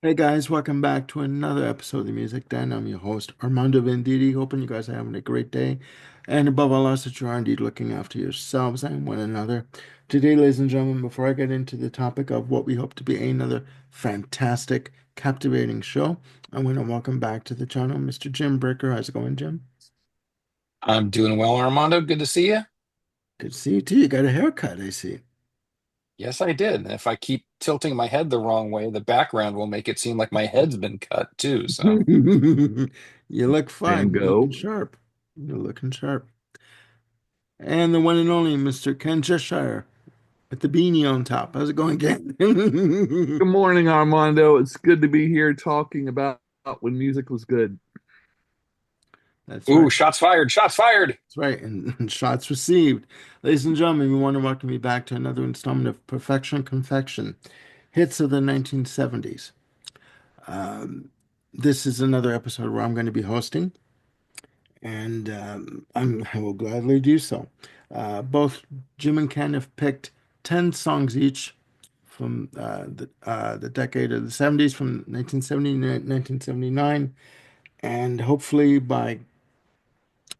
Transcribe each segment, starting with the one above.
Hey guys, welcome back to another episode of the Music Den. I'm your host, Armando Venditti. Hoping you guys are having a great day. And above all else, that you are indeed looking after yourselves and one another. Today, ladies and gentlemen, before I get into the topic of what we hope to be another fantastic, captivating show, I want to welcome back to the channel Mr. Jim Breaker. How's it going, Jim? I'm doing well, Armando. Good to see you. Good to see you too. You got a haircut, I see. Yes, I did. And if I keep tilting my head the wrong way, the background will make it seem like my head's been cut too. So You look fine. You're looking Bingo. sharp. You're looking sharp. And the one and only Mr. Ken Cheshire with the beanie on top. How's it going, Ken? Good morning, Armando. It's good to be here talking about when music was good. That's right. ooh, shots fired, shots fired. That's right. And shots received. Ladies and gentlemen, we want to welcome you back to another installment of Perfection Confection, hits of the 1970s. Um, this is another episode where I'm going to be hosting, and I will gladly do so. Both Jim and Ken have picked 10 songs each from the decade of the 70s, from 1970 to 1979. And hopefully, by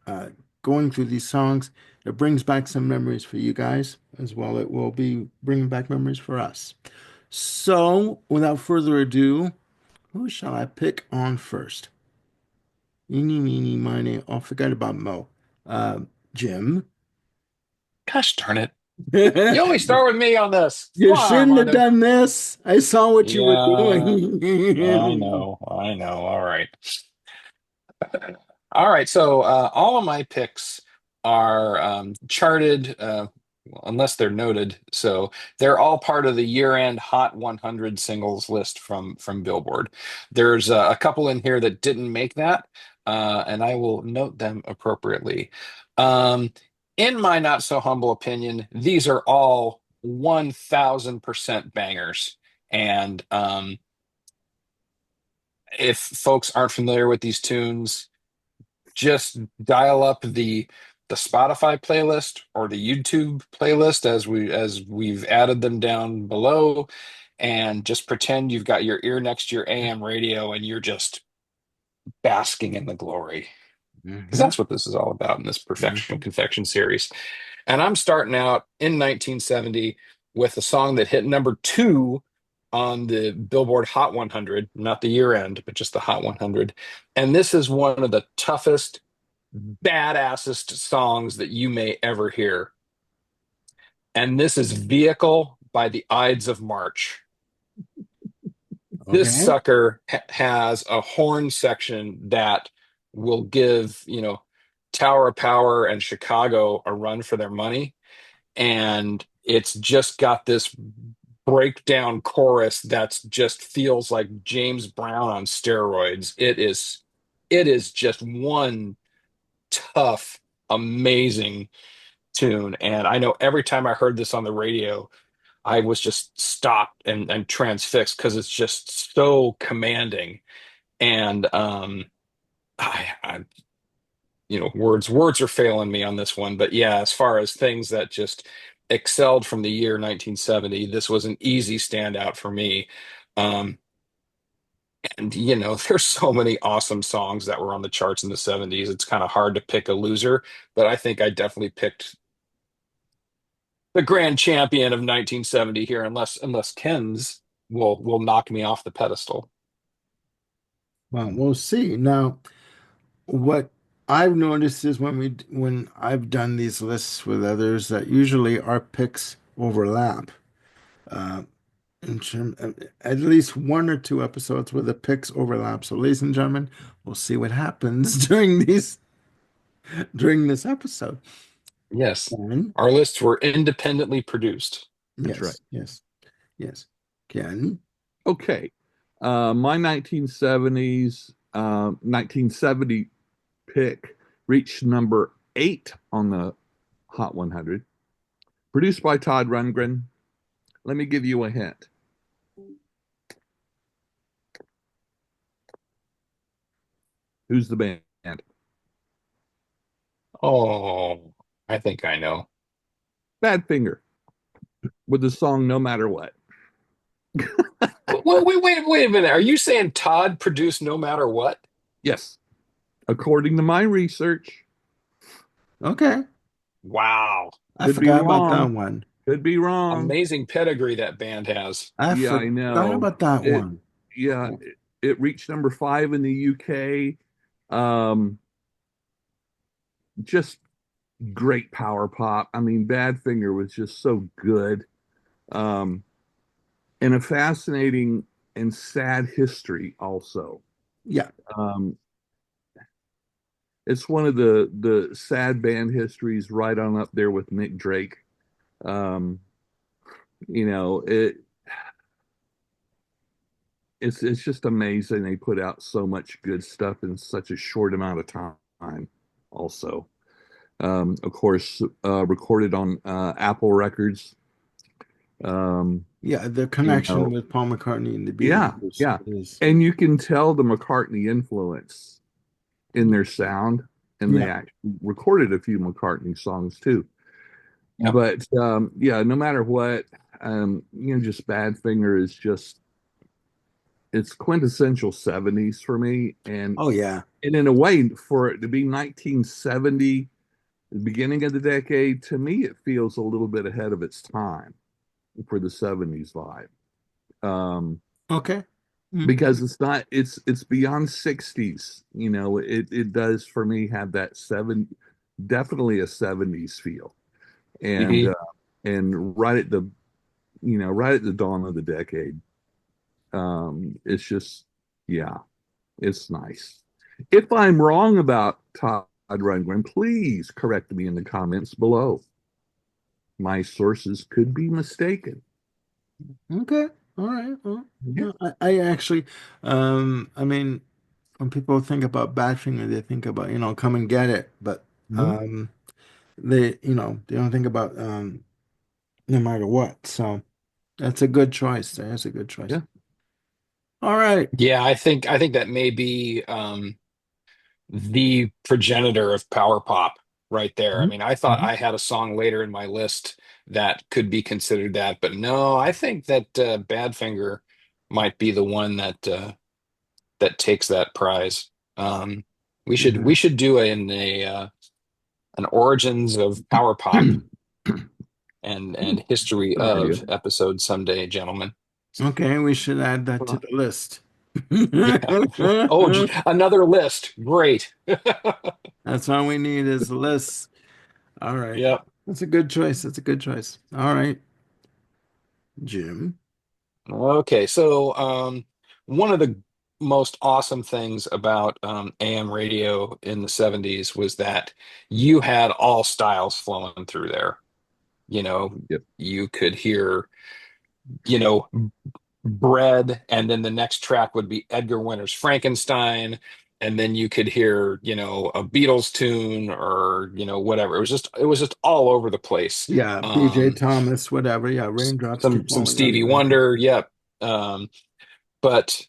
uh, going through these songs, it brings back some memories for you guys as well. It will be bringing back memories for us. So, without further ado, who shall I pick on first? Eeny, meeny, miny. Oh, forget about Mo. Uh, Jim. Gosh darn it. You always start with me on this. You Come on, shouldn't have Armando. done this. I saw what you were Yeah, I doing. know. I know. All right. All right. So all of my picks are charted, unless they're noted. So they're all part of the year-end Hot 100 singles list from Billboard. There's a couple in here that didn't make that, and I will note them appropriately. Um, in my not so humble opinion, these are all 1000% bangers. And if folks aren't familiar with these tunes, just dial up the Spotify playlist or the YouTube playlist as we've added them down below, and just pretend you've got your ear next to your AM radio and you're just basking in the glory. Because Hmm. that's what this is all about in this Perfection Hmm. Confection series. And I'm starting out in 1970 with a song that hit number two on the Billboard Hot 100, not the year end, but just the Hot 100. And this is one of the toughest, badassest songs that you may ever hear. And this is Vehicle by the Ides of March. This Okay. sucker has a horn section that will give, Tower of Power and Chicago a run for their money. And it's just got this breakdown chorus that's just feels like James Brown on steroids. It is just one tough, amazing tune. And I know every time I heard this on the radio, I was just stopped and transfixed because it's just so commanding. And I words are failing me on this one. But yeah, as far as things that just excelled from the year 1970, this was an easy standout for me. Um, and there's so many awesome songs that were on the charts in the 70s. It's kind of hard to pick a loser, but I think I definitely picked the grand champion of 1970 here, unless Ken's will knock me off the pedestal. Well, we'll see. Now, what I've noticed is when I've done these lists with others that usually our picks overlap. Uh, at least one or two episodes where the picks overlap. So, ladies and gentlemen, we'll see what happens during this episode. Yes, Ken? our lists were independently produced. That's right. Yes, yes, yes. Ken? Okay. My 1970 pick reached number 8 on the Hot 100, produced by Todd Rundgren. Let me give you a hint. Who's the band? Oh, I think I know. Badfinger with the song No Matter What. Wait a minute. Are you saying Todd produced No Matter What? Yes, according to my research. Okay. Wow. I Could be forgot about that wrong. one. Could be wrong. Amazing pedigree that band has. I Yeah, I forgot know. about that It one. yeah, it reached number 5 in the UK. Um, just great power pop. I mean, Badfinger was just so good. Um, and a fascinating and sad history also. Yeah. Um, it's one of the sad band histories right on up there with Nick Drake. Um, you know, it's just amazing they put out so much good stuff in such a short amount of time. Also, of course, recorded on Apple Records. Um, Yeah. The you connection know, with Paul McCartney and the yeah, Beatles is, yeah, is and you can tell the McCartney influence in their sound, and they yeah. actually recorded a few McCartney songs too. Yep. But yeah, no matter what, just Badfinger is just it's quintessential 70s for me. Oh yeah. And in a way, for it to be 1970, the beginning of the decade, to me, it feels a little bit ahead of its time for the 70s vibe. Okay. Mm. Because it's beyond 60s. It does for me have that definitely a 70s feel. And Hmm. uh, and right at the dawn of the decade. It's just, yeah, it's nice. If I'm wrong about Todd Rundgren, please correct me in the comments below. My sources could be mistaken. Okay. All right. Well, Yeah. no, I actually, I mean, when people think about Badfinger, they think about, come and get it. But Mhm. um, they don't think about no matter what. So that's a good choice. That's a good choice. Yeah. All right. Yeah, I think that may be the progenitor of power pop right there. I Mhm. mean, I thought Mhm. I had a song later in my list that could be considered that, but no, I think that Badfinger might be the one that takes that prize. Um, we Mhm. should do an origins of power pop and history Good idea. of episode someday, gentlemen. Okay, we should add that to Well, the list. Yeah. Oh, another list. Great. That's all we need is a list. All right. Yep. That's a good choice. That's a good choice. All right, Jim. Okay, so one of the most awesome things about AM radio in the 70s was that you had all styles flowing through there. You know, yep. you could hear, you know, Bread, and then the next track would be Edgar Winter's Frankenstein, and then you could hear, a Beatles tune or, whatever. It was just all over the place. Yeah, BJ Um, Thomas, whatever. Yeah, raindrops keep some falling on Stevie the roof. Wonder, yep. Um, but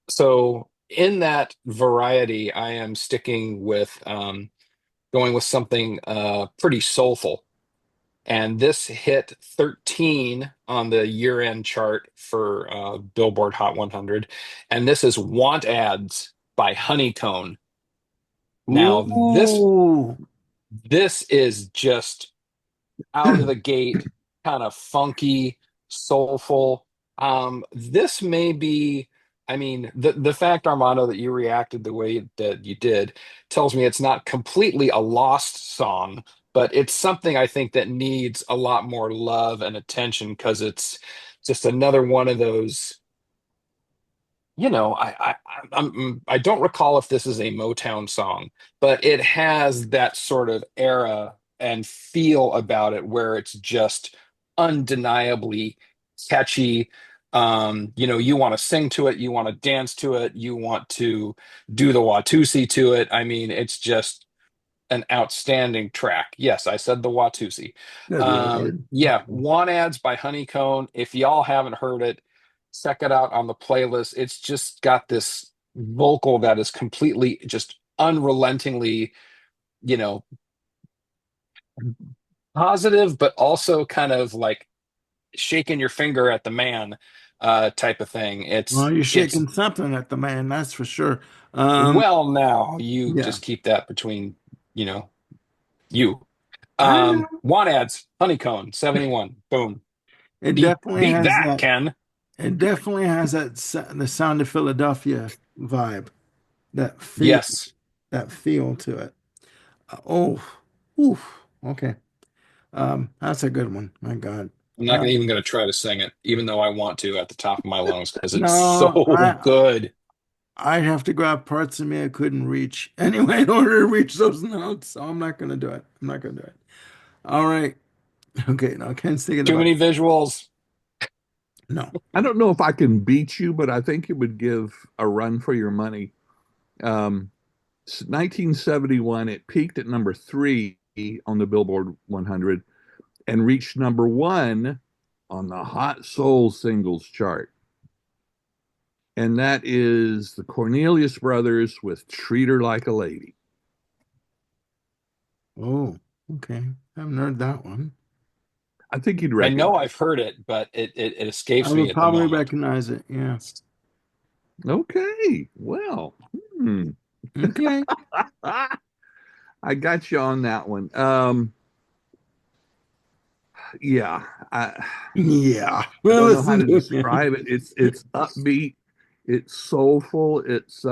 so in that variety, I am sticking with going with something pretty soulful. And this hit 13 on the year-end chart for Billboard Hot 100. And this is Want Ads by Honeycomb. Now, Ooh. this is just out of the gate, kind of funky, soulful. This may be, I mean, the fact, Armando, that you reacted the way that you did tells me it's not completely a lost song, but it's something I think that needs a lot more love and attention because it's just another one of those. I don't recall if this is a Motown song, but it has that sort of era and feel about it where it's just undeniably catchy. You want to sing to it, you want to dance to it, you want to do the Watusi to it. I mean, it's just an outstanding track. Yes, I said the Watusi. Good Lord. Yeah, Want Ads by Honeycomb. If y'all haven't heard it, check it out on the playlist. It's just got this vocal that is completely just unrelentingly, you know, positive, but also kind of like shaking your finger at the man. type of thing. Well, you're It's shaking something at the man, that's for sure. Um, well, now you yeah, just keep that between, you know, you. I know. Want ads, honeycomb, 71. Boom. It Beat definitely beat has that, that. Ken. It definitely has the sound of Philadelphia vibe, that feel, Yes. that feel to it. Oh, oof. Okay. That's a good one. My God. I'm not Uh, even going to try to sing it, even though I want to at the top of my lungs because it's no, so good. I'd have to grab parts of me I couldn't reach anyway in order to reach those notes. So I'm not gonna do it. I'm not gonna do it. All right. Okay. Now Ken's thinking Too about many visuals. no. I don't know if I can beat you, but I think it would give a run for your money. 1971, it peaked at number three on the Billboard 100 and reached number one on the Hot Soul Singles chart. And that is the Cornelius Brothers with Treat Her Like a Lady. Oh, okay. I haven't heard that one. I think you'd I know recognize I've heard it, but it I escapes me would at the probably moment. recognize it. Yeah. it. Okay, well, hmm. Okay. I got you on that one. Yeah, Yeah. I Well, don't know how listen to to it. describe it. It's upbeat, it's soulful, it's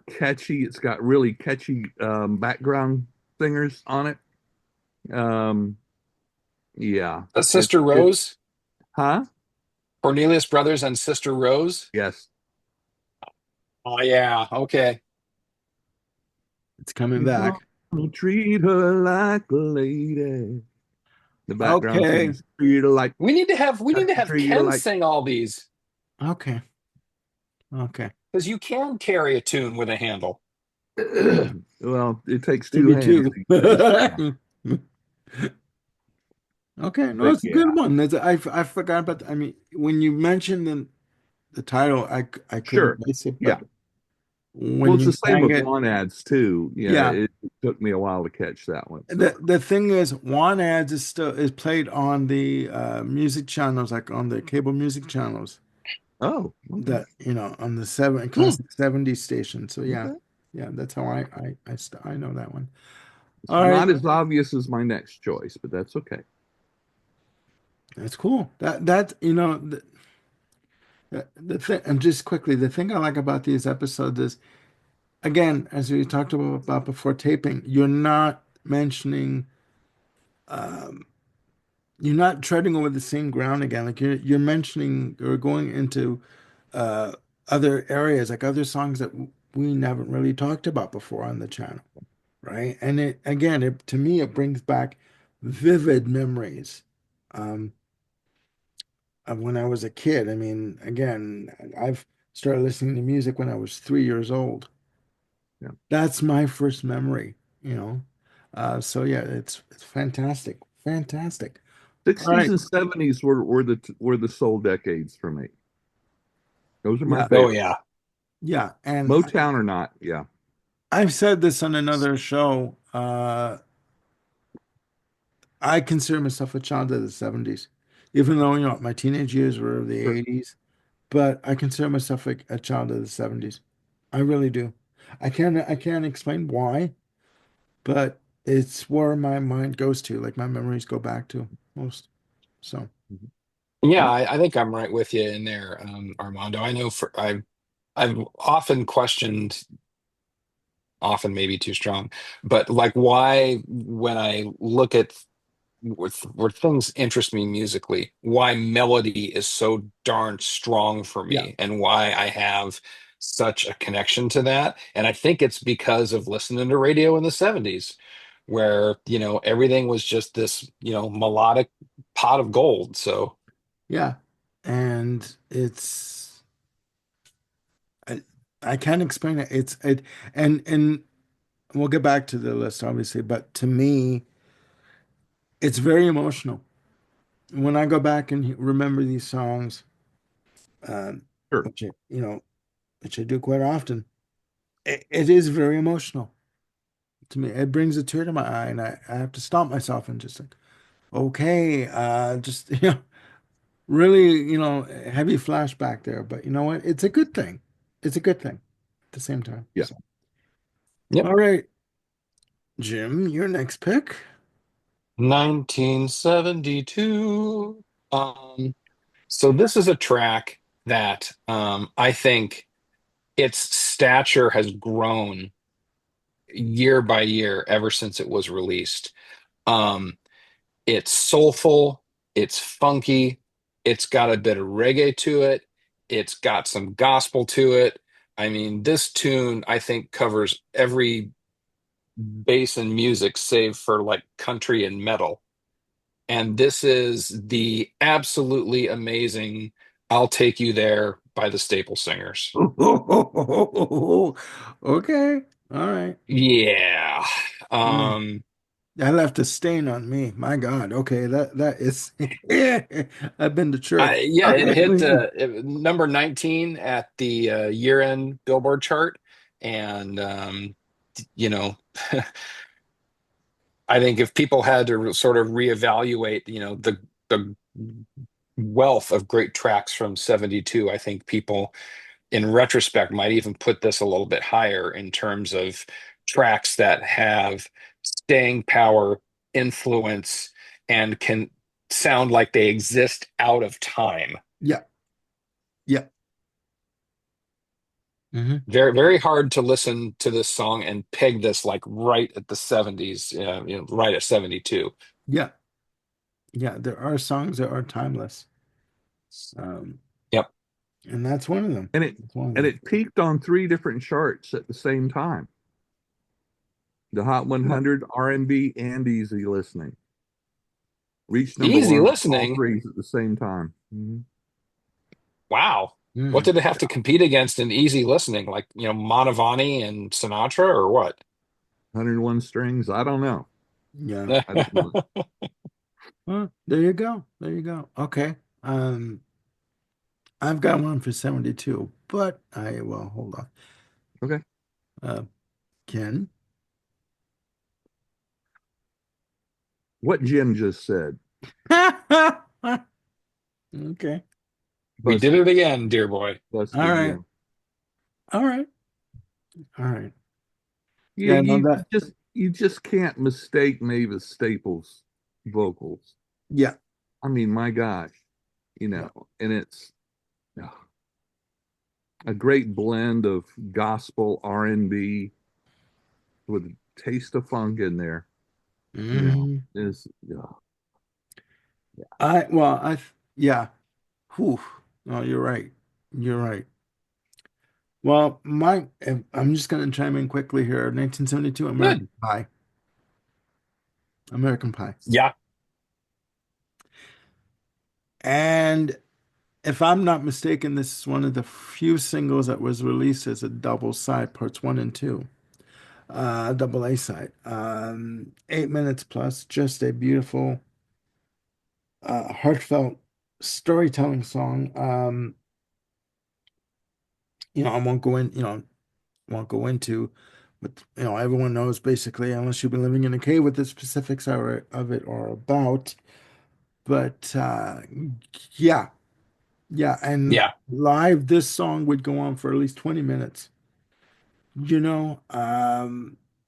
catchy. It's got really catchy background singers on it. Um, yeah, Sister it Rose, huh? Cornelius Brothers and Sister Rose. Yes. Oh yeah, okay. It's coming You're gonna back. treat her like a lady. The background Okay. singers treat her like We need to have treat her Ken like. sing all these Okay. Okay. because you can carry a tune with a handle. Well, it takes two Maybe hands two. these days. Yeah, Okay, no, but it's a good yeah, one. I forgot about. I mean, when you mentioned the title, I couldn't sure. place it, Yeah. but Well, when it's you the same sang with it, want ads too. Yeah, yeah. it took me a while to catch that one. So, The thing is, One Ads is played on the music channels, like on the cable music channels oh, okay. that on the seven Hmm, classic 70s station. So yeah, okay. yeah, that's how I know that one. It's All right, not as obvious as my next choice, but that's okay. that's cool. The thing, and just quickly, the thing I like about these episodes is, again, as we talked about before taping, um, you're not treading over the same ground again. Like you're mentioning or going into uh, other areas, like other songs that we haven't really talked about before on the channel, right? And to me, it brings back vivid memories um, of when I was a kid. I mean, again, I've started listening to music when I was 3 years old. Yeah. That's my first memory, you know. So yeah, it's fantastic, fantastic. All 60s right, and 70s were the soul decades for me. Those are my yeah, Oh favorites. yeah. yeah, and Motown or not, yeah. I've said this on another show. I consider myself a child of the 70s, even though, my teenage years were the Sure. 80s, but I consider myself a child of the 70s. I really do. I can't explain why, but it's where my mind goes to, like my memories go back to most. So, Mhm. Yeah, Yeah, I think I'm right with you in there, Armando. I know I've often questioned, often maybe too strong, but like why when I look at where things interest me musically, why melody is so darn strong for yeah, me and why I have such a connection to that. And I think it's because of listening to radio in the 70s, where, everything was just this, melodic pot of gold. So, yeah. And I, I can't explain it. And we'll get back to the list, obviously, but to me, it's very emotional. When I go back and remember these songs, um, sure. which which I do quite often, it is very emotional to me. It brings a tear to my eye, and I have to stop myself and just like, okay, just really, heavy flashback there, but you know what? It's a good thing. It's a good thing at the same time. Yeah. So, Yep. all right, Jim, your next pick. 1972. So this is a track that I think its stature has grown year by year ever since it was released. Um, it's soulful, it's funky, it's got a bit of reggae to it, it's got some gospel to it. I mean, this tune I think covers every bass and music save for like country and metal. And this is the absolutely amazing I'll Take You There by the Staple Singers. Okay. All right. Yeah. Mm. Um, That left a stain on me. My God. Okay, that is I've been to church. yeah, All it right. hit number 19 at the year-end Billboard chart. And, you know, I think if people had to sort of reevaluate, the wealth of great tracks from 72, I think people in retrospect might even put this a little bit higher in terms of tracks that have staying power, influence, and can sound like they exist out of time. Yeah. Yeah. Hmm. Very, very hard to listen to this song and peg this like right at the 70s, right at 72. Yeah. Yeah. There are songs that are timeless. Um, Yep. and that's one of them. And it That's one of and them. it peaked on three different charts at the same time. The Hot Well, 100, R&B, and Easy Listening reached number Easy one on all listening. three at the same time. Wow. What mm, did it have to compete against in easy listening? Like, Manavani and Sinatra or what? 101 strings. I don't know. yeah. I don't know. Well, there you go. There you go. Okay. I've got one for 72, but hold on. Okay. Uh, Ken. What Jim just said, Okay. We did busted, it again, dear boy. All busted right. Jim. All right. All right. You Yeah, no, you that, you just can't mistake Mavis Staples' vocals. yeah. I mean, my gosh, Yeah. and it's a great blend of gospel R&B with a taste of funk in there. Hmm. Is Yeah. Whew. No, you're right. You're right. Well, I'm just going to chime in quickly here. 1972 Good. American Pie. American Pie. Yeah. And if I'm not mistaken, this is one of the few singles that was released as a double side, parts one and two, double A side. 8 minutes plus, just a beautiful, heartfelt storytelling song. I won't go into, but everyone knows basically, unless you've been living in a cave, what the specifics are of it are about. But yeah, yeah, and Yeah. live, this song would go on for at least 20 minutes. You know,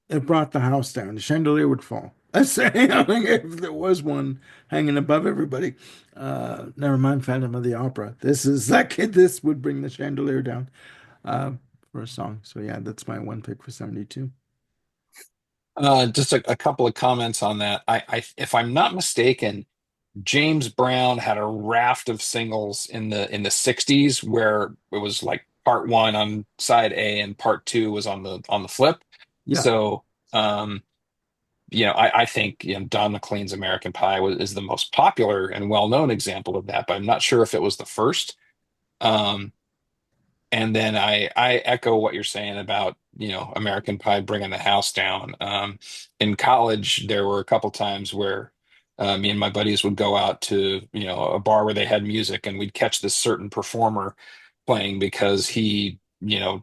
it brought the house down. The chandelier would fall. I say, if there was one hanging above everybody. Never mind Phantom of the Opera. This is like this would bring the chandelier down uh, for a song. So yeah, that's my one pick for 72. Just a couple of comments on that. If I'm not mistaken, James Brown had a raft of singles in the 60s where it was like part one on side A and part two was on the flip. Yeah. So, I think Don McLean's American Pie is the most popular and well-known example of that, but I'm not sure if it was the first. Um, and then I echo what you're saying about, American Pie bringing the house down. In college, there were a couple times where me and my buddies would go out to, a bar where they had music, and we'd catch this certain performer playing because he,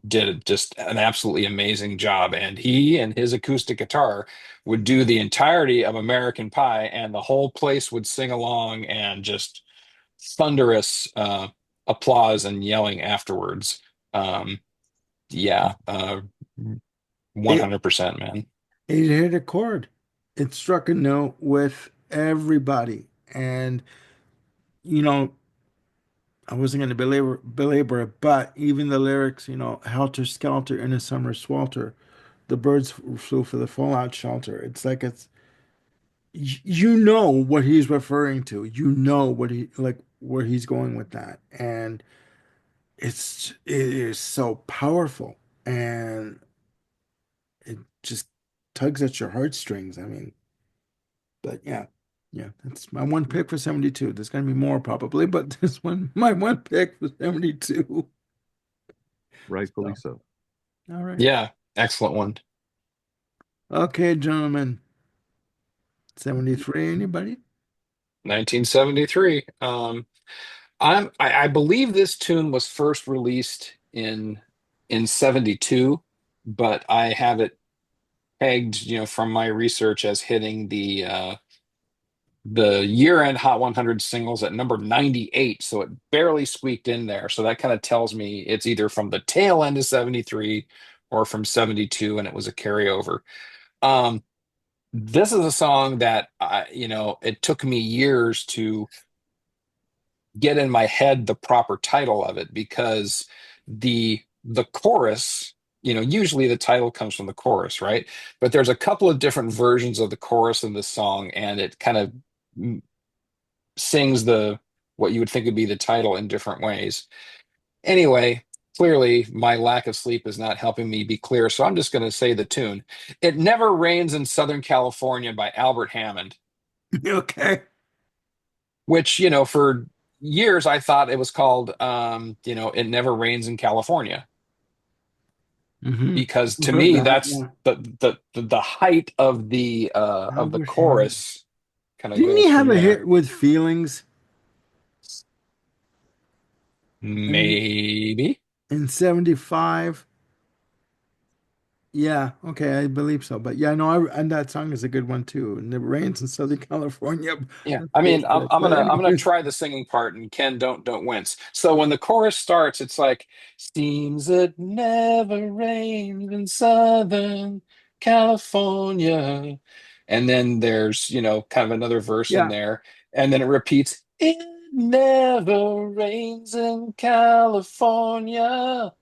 did just an absolutely amazing job. And he and his acoustic guitar would do the entirety of American Pie, and the whole place would sing along and just thunderous applause and yelling afterwards. Um, yeah, It 100%, man. it hit a chord. It struck a note with everybody. And you know, I wasn't going to belabor it, but even the lyrics, helter skelter in a summer swelter, the birds flew for the fallout shelter. It's like you know what he's referring to. You know what he like where he's going with that, and it is so powerful, and it just tugs at your heartstrings. I mean, but yeah, yeah, that's my one pick for 72. There's gonna be more probably, but this one, my one pick for 72. Rightfully So, so. all right. Yeah, excellent one. Okay, gentlemen. 73, anybody? 1973. I believe this tune was first released in 72, but I have it pegged, from my research as hitting the year-end Hot 100 singles at number 98, so it barely squeaked in there. So that kind of tells me it's either from the tail end of 73 or from 72, and it was a carryover. Um, this is a song that it took me years to get in my head the proper title of it because the chorus, usually the title comes from the chorus, right? But there's a couple of different versions of the chorus in this song, and it kind of sings the what you would think would be the title in different ways. Anyway, clearly my lack of sleep is not helping me be clear, so I'm just going to say the tune. It Never Rains in Southern California by Albert Hammond, Okay. which, for years I thought it was called, It Never Rains in California, Mm-hmm. because I've to heard me that. that's Yeah. the height of the Albert Hammond. chorus kind of Didn't he goes have from a there. hit with Feelings in Maybe. in 75? Yeah, okay, I believe so. But yeah, no, and that song is a good one too. And it rains in Southern California. Yeah, That's I mean, I'm, bullshit. I'm But gonna I'm gonna anyways, try the singing part, and Ken, don't wince. So when the chorus starts, it's like, "Seems it never rains in Southern California," and then there's kind of another verse in yeah, there, and then it repeats, "It never rains in California,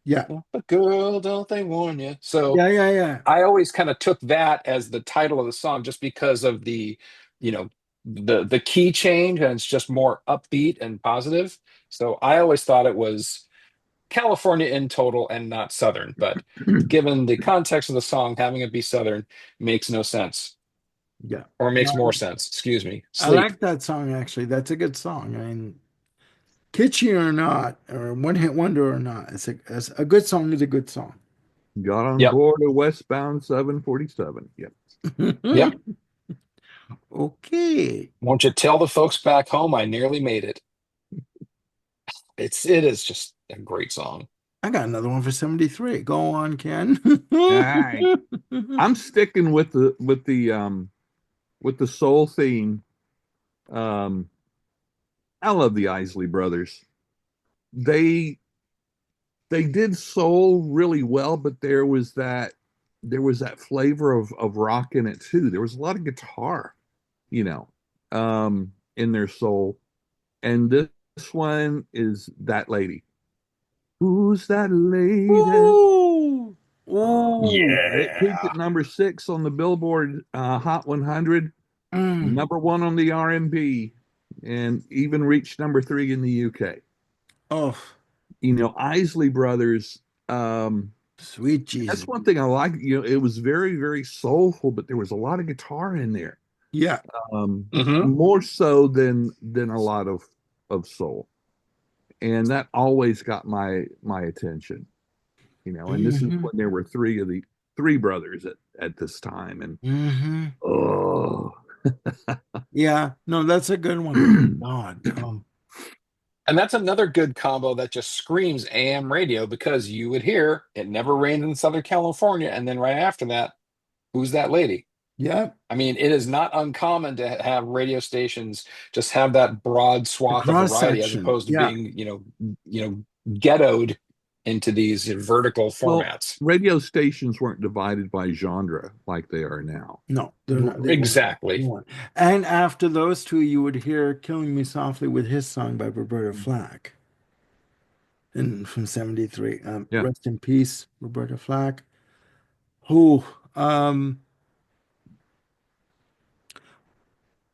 yeah, but girl, don't they warn you?" So yeah, yeah, yeah. I always kind of took that as the title of the song just because of you know, the key change, and it's just more upbeat and positive. So I always thought it was California in total and not Southern, but given the context of the song, having it be Southern makes no sense, Yeah. or makes more No, sense. Excuse me. I Sleep. like that song actually. That's a good song. I mean, kitschy or not, or one hit wonder or not, it's a good song is a good song. Got on Yep. board a westbound 747. Yep. Yep. Okay. Won't you tell the folks back home I nearly made it? It is just a great song. I got another one for 73. Go on, Ken. All right. I'm sticking with the soul theme. Um, I love the Isley Brothers. They they did soul really well, but there was that flavor of rock in it too. There was a lot of guitar, you know, in their soul. And this one is That Lady. Who's that lady? Ooh. Oh, Ooh. it peaked at number 6 on the Billboard Hot 100, Mm. number 1 on the R&B, and even reached number 3 in the UK. Oh, Isley Brothers. sweet That's Jesus. one thing I like. It was very, very soulful, but there was a lot of guitar in there. Yeah. Hmm. More so than a lot of soul, and that always got my attention. And this is Hmm. when there were three brothers at this time, and Hmm. oh, Yeah. No, that's a good one. My God. And that's another good combo that just screams AM radio, because you would hear "It Never Rained in Southern California," and then right after that, "Who's that lady?" Yeah, I mean, it is not uncommon to have radio stations just have that broad the swath of cross variety as section. opposed to Yeah. being, ghettoed into these vertical Well, formats. radio stations weren't divided by genre like they are now. No, they're not. They weren't. They Exactly. weren't. And after those two, you would hear "Killing Me Softly" with his song by Roberta Flack, and from '73. Yeah, Rest in peace, Roberta Flack. Who? Um,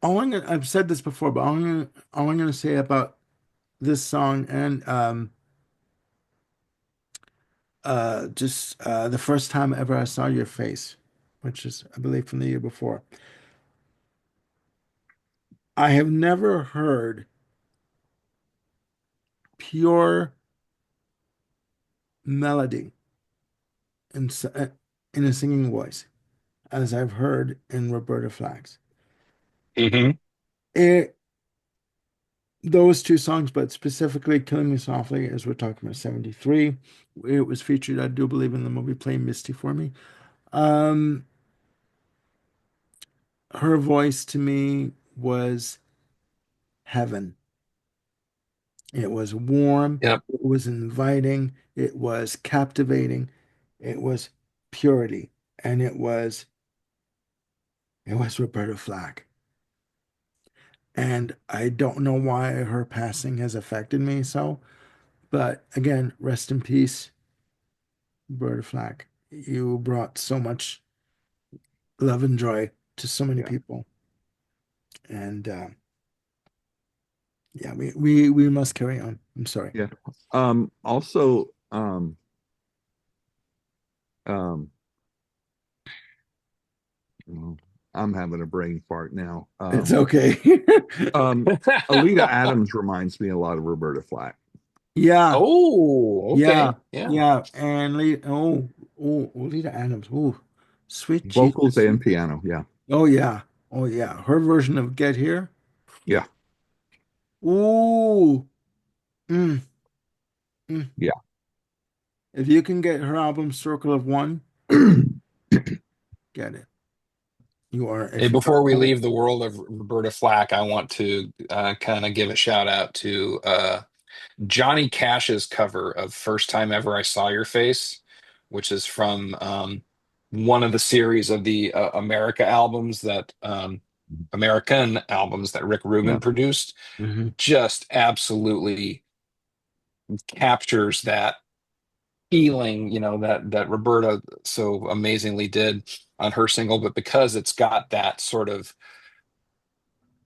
I've said this before, but all I'm gonna say about this song and just the first time ever I saw your face, which is I believe from the year before. I have never heard pure melody in in a singing voice as I've heard in Roberta Flack's. Hmm. It, those two songs, but specifically "Killing Me Softly," as we're talking about '73, it was featured, I do believe, in the movie "Play Misty for Me." Um, her voice to me was heaven. It was warm, Yep. it was inviting, it was captivating, it was purity, and it was Roberta Flack. And I don't know why her passing has affected me so, but again, rest in peace, Roberta Flack. You brought so much love and joy to so many yeah, people. And yeah, we must carry on. I'm sorry. yeah. Also, um, oh, I'm having a brain fart now. It's okay. Um, Alita Adams reminds me a lot of Roberta Flack. Yeah, Oh, yeah, okay. Yeah. yeah. And Lita Adams. Oh, sweet Vocals Jesus. and piano. Yeah, Oh yeah. Oh yeah. Her version of Get Here. yeah, Ooh. Mm, mm. yeah. If you can get her album Circle of One, get it. You are, Hey, if you're before we a poet. leave the world of Roberta Flack, I want to kind of give a shout out to Johnny Cash's cover of First Time Ever I Saw Your Face, which is from one of the series of the American albums that Rick Yeah, Rubin produced. Mhm. Just absolutely captures that feeling, that Roberta so amazingly did on her single, but because it's got that sort of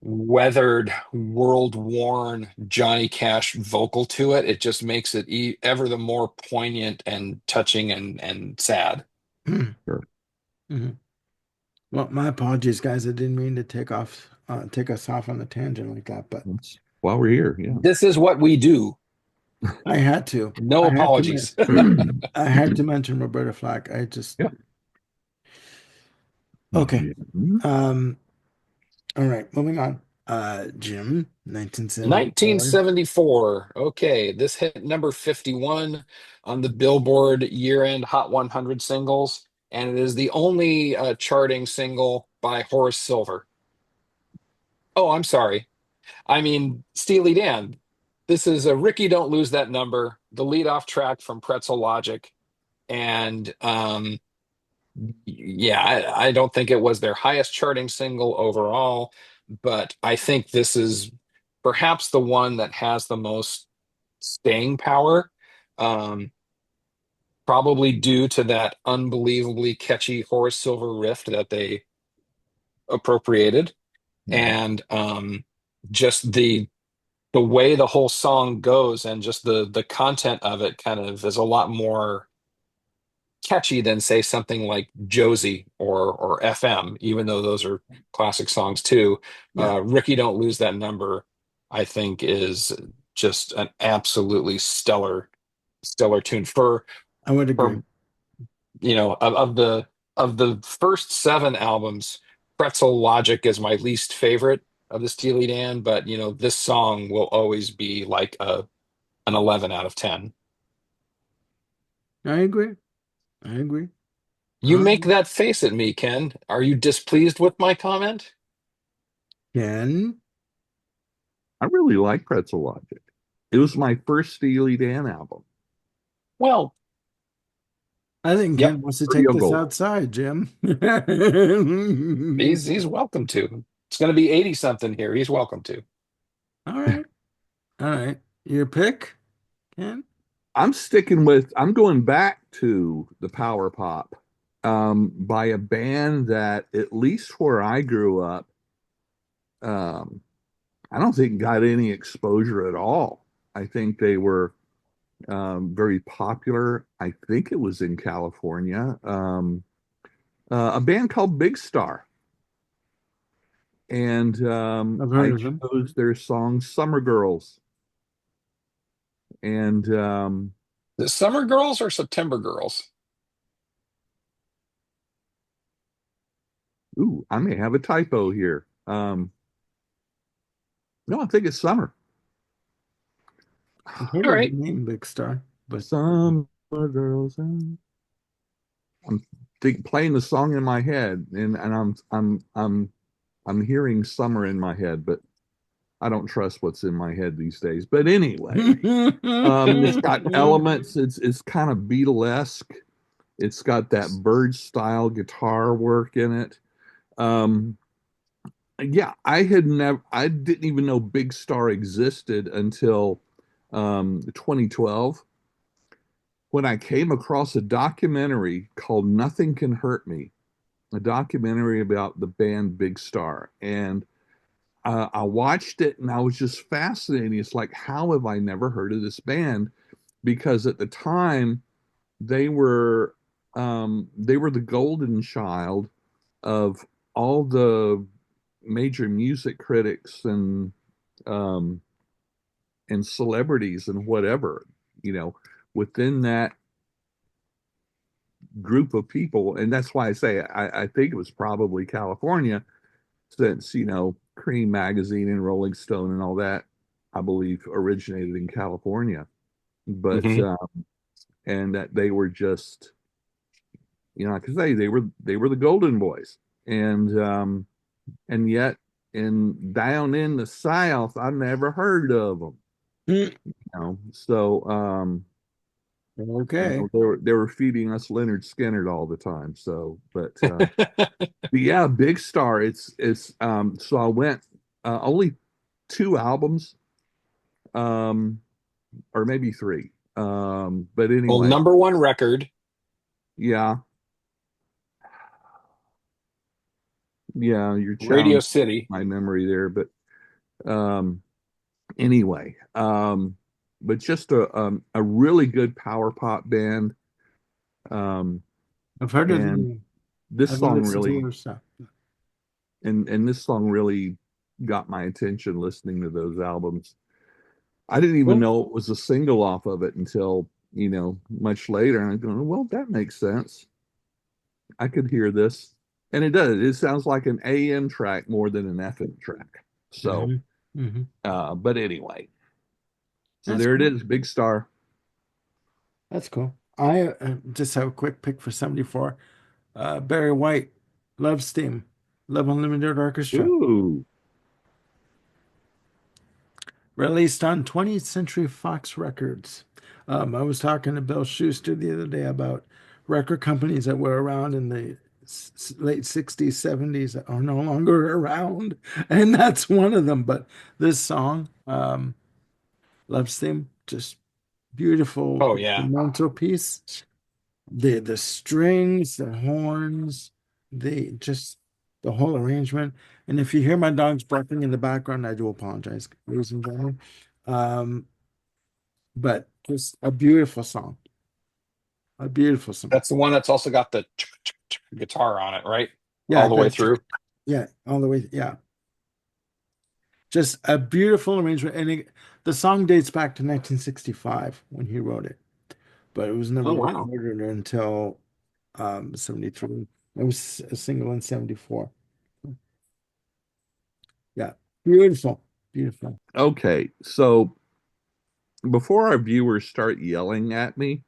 weathered, world-worn Johnny Cash vocal to it, it just makes it ever the more poignant and touching and sad. Mhm. sure. Mhm. Well, my apologies, guys. I didn't mean to take us off on a tangent like that, but That's while we're here. Yeah. This is what we do. I had to. No I had to. Men- apologies. I had to mention Roberta Flack. I just Yeah. okay. Yeah. Mhm. Um. All right. Moving on. Jim, 1974. 1974. Okay, this hit number 51 on the Billboard year-end Hot 100 singles, and it is the only charting single by Horace Silver. Oh, I'm sorry. I mean, Steely Dan. This is a Ricky Don't Lose That Number, the lead-off track from Pretzel Logic. And yeah, I don't think it was their highest charting single overall, but I think this is perhaps the one that has the most staying power, um, probably due to that unbelievably catchy Horace Silver riff that they appropriated, Mhm. and just the way the whole song goes and just the content of it kind of is a lot more catchy than say something like Josie or FM, even though those are classic songs too. Yeah, Ricky Don't Lose That Number, I think is just an absolutely stellar tune I would agree. for of the first seven albums. Pretzel Logic is my least favorite of the Steely Dan, but this song will always be like an 11 out of 10. I agree. I agree. You All make right. that face at me, Ken. Are you displeased with my comment? Ken. I really like Pretzel Logic. It was my first Steely Dan album. Well, I think yep. Ken wants to take Rio this Gold. outside, Jim. He's welcome to. It's going to be 80 something here. He's welcome to. All right. All right. Your pick, Ken? I'm going back to the power pop by a band that, at least where I grew up, um, I don't think got any exposure at all. I think they were very popular. I think it was in California. A band called Big Star. And I've I heard of him. chose their song Summer Girls. And The Summer Girls or September Girls? ooh, I may have a typo here. No, I think it's Summer. I've heard All of the right. name Big Star, but Summer Girls. I'm playing the song in my head, and I'm hearing summer in my head, but I don't trust what's in my head these days. But anyway, it's got elements. It's kind of Beatlesque. It's got that bird style guitar work in it. Um, yeah, I didn't even know Big Star existed until 2012 when I came across a documentary called Nothing Can Hurt Me, a documentary about the band Big Star. And I watched it and I was just fascinated. It's like, how have I never heard of this band? Because at the time, they were they were the golden child of all the major music critics um, and celebrities and whatever, you know, within that group of people. And that's why I say I think it was probably California, since, Cream magazine and Rolling Stone and all that, I believe, originated in California. But Hmm. and that they were just, because they were the Golden Boys, and yet in down in the South, I never heard of them. So okay. they were feeding us Leonard Skinner all the time. So, but yeah, Big Star. It's so I went only two albums, um, or maybe three. But Well, anyway, number one record, yeah, yeah, you're Radio challenging City. my memory there, but um, anyway, but just a really good power pop band. Um, I've heard of the and name. this I've song listened to really her stuff. and this song really got my attention listening to those albums. I didn't even Cool. know it was a single off of it until, much later. And I'm going, well, that makes sense. I could hear this. And it does. It sounds like an AM track more than an FM track. So, Hmm. Hmm. but anyway, so That's there it cool. is, Big Star. That's cool. I just have a quick pick for 74. Barry White, Love Steam, Love Unlimited Orchestra. Ooh. Released on 20th Century Fox Records. I was talking to Bill Schuster the other day about record companies that were around in the late 60s, 70s that are no longer around. And that's one of them. But this song, Love's Theme, just beautiful Oh, yeah. instrumental piece. The strings, the horns, the whole arrangement. And if you hear my dogs barking in the background, I do apologize, ladies and gentlemen. Um, but just a beautiful song, a beautiful song. That's the one that's also got the guitar on it, right? Yeah, All the way good. through. Yeah, all the way. Yeah, just a beautiful arrangement. And the song dates back to 1965 when he wrote it, but it was never Oh, wow. recorded until 73. It was a single in 74. Yeah, beautiful, beautiful. Okay. So before our viewers start yelling at me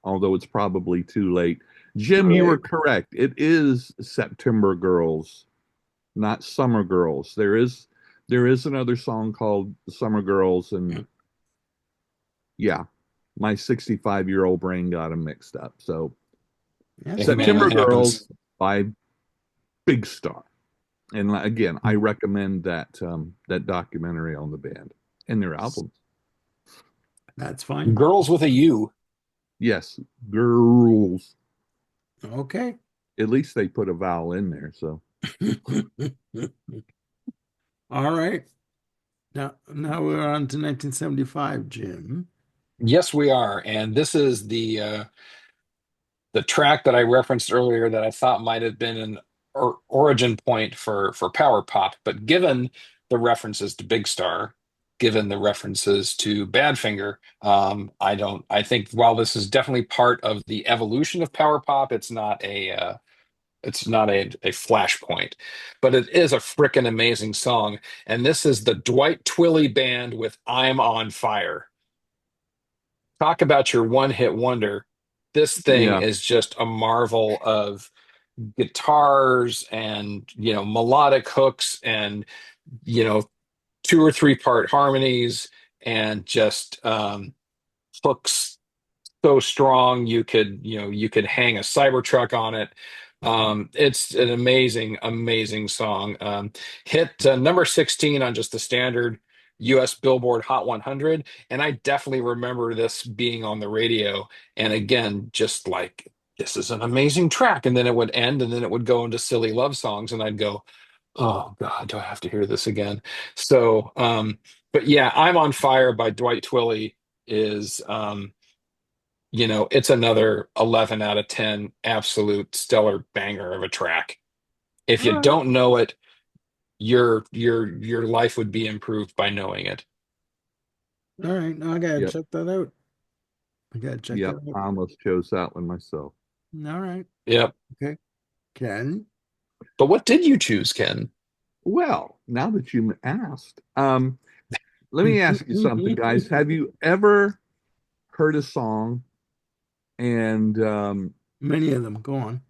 although it's probably too late. Jim, you were Right. correct. It is September Girls, not Summer Girls. There is another song called Summer Girls, and yeah, my 65-year-old brain got them mixed up. So That's Hey man, that September okay. happens. Girls by Big Star. And again, I recommend that documentary on the band and their albums. That's fine. Girls with a U. Yes, girls. Okay. At least they put a vowel in there. So All right. Now we're on to 1975, Jim. Yes, we are. And this is the track that I referenced earlier that I thought might have been an origin point for power pop, but given the references to Big Star, given the references to Badfinger, I don't. I think while this is definitely part of the evolution of power pop, it's not a flashpoint, but it is a frickin' amazing song. And this is the Dwight Twilley band with "I'm on Fire." Talk about your one hit wonder. This thing yeah, is just a marvel of guitars and, melodic hooks and, you know, two or three part harmonies and just hooks so strong you could hang a Cybertruck on it. It's an amazing, amazing song. Hit number 16 on just the standard US Billboard Hot 100, and I definitely remember this being on the radio. And again, just like this is an amazing track, and then it would end, and then it would go into silly love songs, and I'd go, "Oh God, do I have to hear this again?" So, but yeah, "I'm on Fire" by Dwight Twilley is it's another 11 out of 10 absolute stellar banger of a track. If All you right. don't know it, your life would be improved by knowing it. All right. Now I gotta yep, check that out. I gotta check that yep. out. I almost chose that one myself. All right. Yep. Okay. Ken. But what did you choose, Ken? Well, now that you asked, let me ask you something, guys. Have you ever heard a song and Many of them. Go on.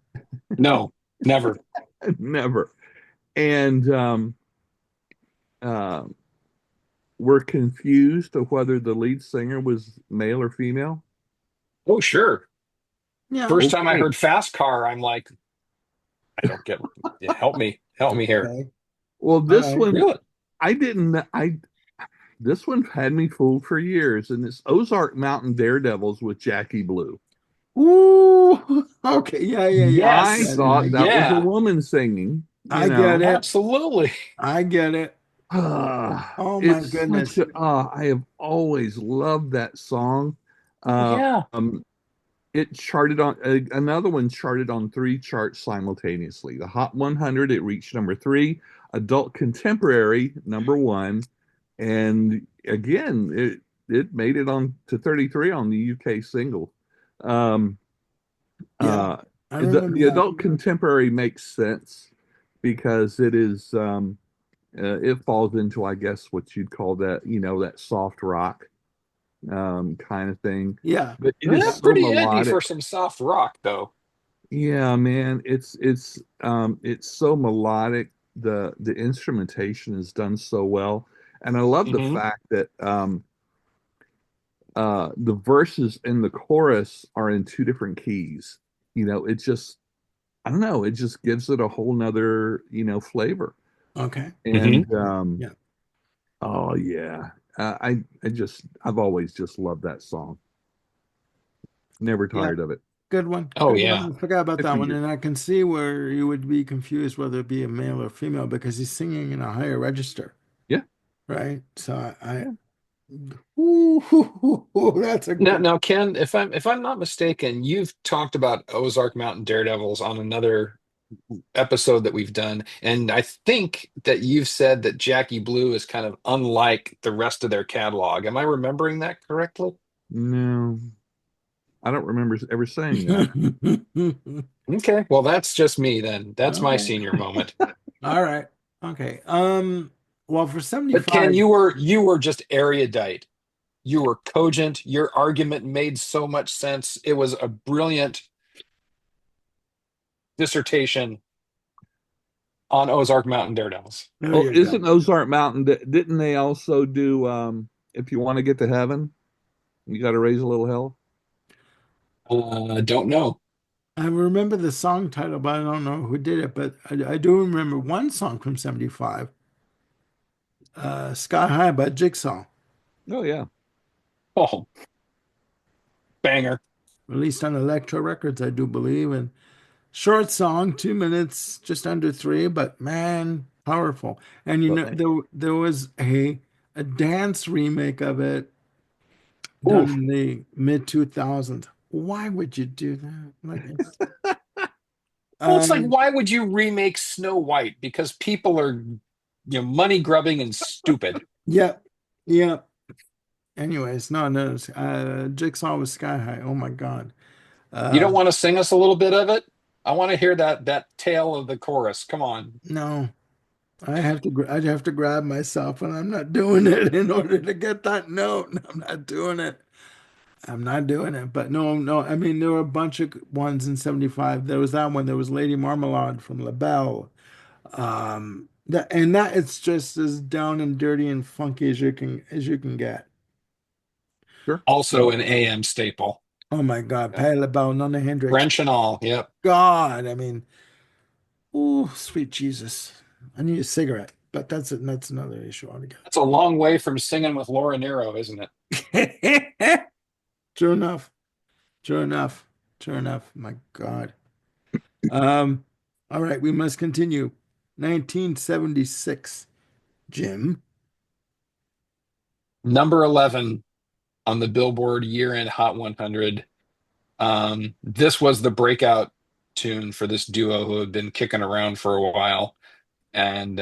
No, never. never, and uh, were confused of whether the lead singer was male or female? Oh, sure. Yeah. First time I Okay. heard Fast Car, I'm like, I don't get, help me here. Okay. Well, All this right. one Really? I didn't. I This one had me fooled for years, and it's Ozark Mountain Daredevils with Jackie Blue. Ooh. Okay. Yeah. Yeah. Yeah. I I Yes. get it. I thought that get was it. a Yeah, woman singing, you I get know. it. absolutely. I get it. Oh my It's such goodness. a, I have always loved that song. Oh, yeah. Um, it charted on, another one charted on three charts simultaneously. The Hot 100, it reached number three, Adult Contemporary, number one, and again, it made it on to 33 on the UK single. Um, Yeah. uh, I the remember that. adult contemporary makes sense because it falls into, I guess, what you'd call that, that soft rock kind of thing. Yeah. But it is Yeah. That's so pretty edgy for melodic. some soft rock, though. Yeah, man, it's so melodic. The instrumentation is done so well, and I love the Hmm. fact that the verses and the chorus are in two different keys. It just, I don't know, it just gives it a whole nother, flavor. Okay. Hmm. And Yeah. oh yeah, I've always just loved that song. Never Yeah. tired of it. Good one. Oh, Good yeah. one. I forgot about 50 that one. years. And I can see where you would be confused whether it be a male or female because he's singing in a higher register, Yeah, right? So yeah. ooh, that's a Now, good. now, Ken, if I'm not mistaken, you've talked about Ozark Mountain Daredevils on another episode that we've done, and I think that you've said that Jackie Blue is kind of unlike the rest of their catalog. Am I remembering that correctly? No, I don't remember ever saying that. Okay, well, that's just me then. That's my Okay. senior moment. All right. Okay. Well, for But Ken, 75, you were just erudite. You were cogent. Your argument made so much sense. It was a brilliant dissertation on Ozark Mountain Daredevils. There Oh, you go. isn't Ozark Mountain? Didn't they also do if you want to get to heaven, you got to raise a little hell? Don't know. I remember the song title, but I don't know who did it. But I do remember one song from '75, Sky High by Jigsaw, Oh yeah. Oh, banger. released on Elektra Records, I do believe. And short song, 2 minutes, just under three, but man, powerful. And But man, there was a dance remake of it Ooh. done in the mid 2000s. Why would you do that? Like it's Well, it's like, um why would you remake Snow White? Because people are, money grubbing and stupid. yeah, yeah. Anyways, no, Jigsaw was Sky High. Oh my God. You don't Uh want to sing us a little bit of it? I want to hear that tail of the chorus. Come on. no. I'd have to grab myself and I'm not doing it in order to get that note. I'm not doing it. I'm not doing it. But no. I mean, there were a bunch of ones in '75. There was that one. There was Lady Marmalade from LaBelle. That it's just as down and dirty and funky as you can get. sure. Also So, an AM staple. oh my God, Yep. Patti LaBelle, Nona Hendrix. French and all. Yep. God, I mean, oh, sweet Jesus. I need a cigarette, but that's another issue That's a long way from singing with Laura Nyro, isn't it? altogether. True enough. True enough. True enough. My God. Um, all right, we must continue. 1976. Jim. Number 11 on the Billboard year-end Hot 100. This was the breakout tune for this duo who had been kicking around for a while. And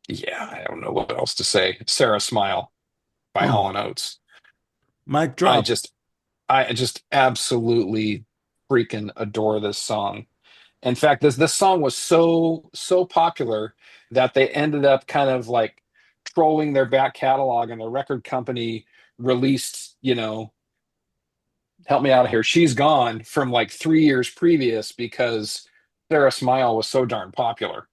yeah, I don't know what else to say. Sarah Smile by Oh, Hall and Oates. mic I drop. just I just absolutely freaking adore this song. In fact, this song was so popular that they ended up kind of like trolling their back catalog, and the record company released, help me out here. She's Gone from like 3 years previous because Sarah Smile was so darn popular.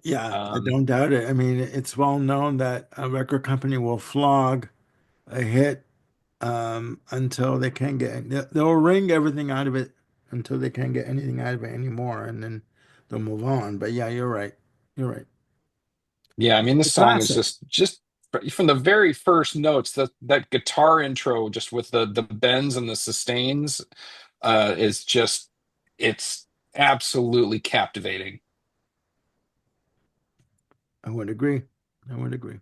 Yeah, I Um, don't doubt it. I mean, it's well known that a record company will flog a hit until they can't get they'll wring everything out of it until they can't get anything out of it anymore, and then they'll move on. But yeah, you're right. You're right. yeah, I mean, The this song is classic. just from the very first notes, that guitar intro, just with the bends and the sustains, is just it's absolutely captivating. I would agree. I would agree.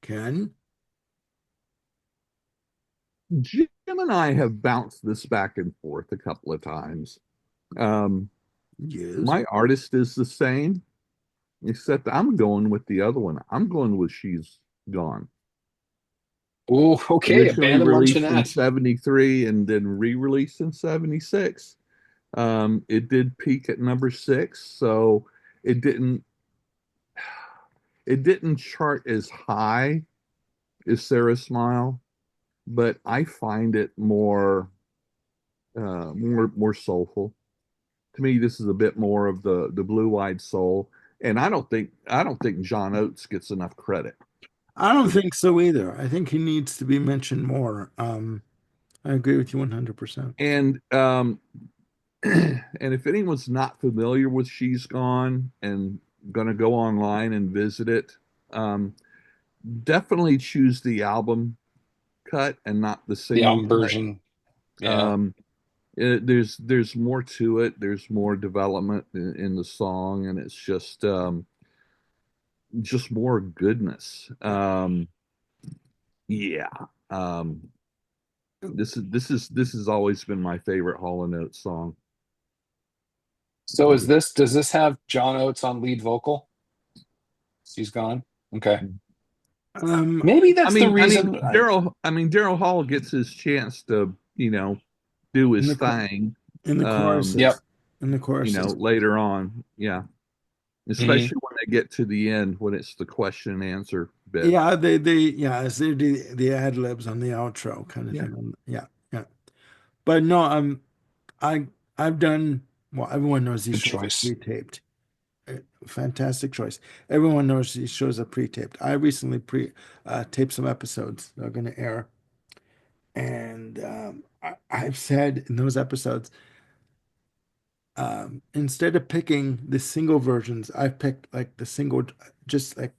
Ken? Jim and I have bounced this back and forth a couple of times. Um, Yes. my artist is the same, except I'm going with the other one. I'm going with She's Gone. Oh, okay, Originally abandoned released in luncheonette. '73 and then re-released in '76. It did peak at number six, so it didn't it didn't chart as high as Sarah Smile, but I find it more soulful. To me, this is a bit more of the blue-eyed soul, and I don't think John Oates gets enough credit. I don't think so either. I think he needs to be mentioned more. I agree with you 100%. And and if anyone's not familiar with She's Gone and gonna go online and visit it, um, definitely choose the album cut and not the The single album cut. version. Yeah. Um, there's more to it. There's more development in the song, and it's just more goodness. Yeah. Um, this has always been my favorite Hall and Oates song. So Uh, does this have John Oates on lead vocal? He's gone. Okay. Um, Maybe I that's the mean, I mean reason. Daryl Hall gets his chance to do in his the cho- thing. in the Um, Yep. choruses, in the choruses. later on, yeah. Hmm. Especially when I get to the end when it's the question and answer bit. Yeah, yeah, it's the ad libs on the outro kind of Yeah, thing. Yeah, yeah. But no, I I've done well. Everyone knows these Good shows are choice. pre-taped. Fantastic choice. Everyone knows these shows are pre-taped. I recently taped some episodes that are going to air, and I've said in those episodes, instead of picking the single versions, I've picked like the single, just like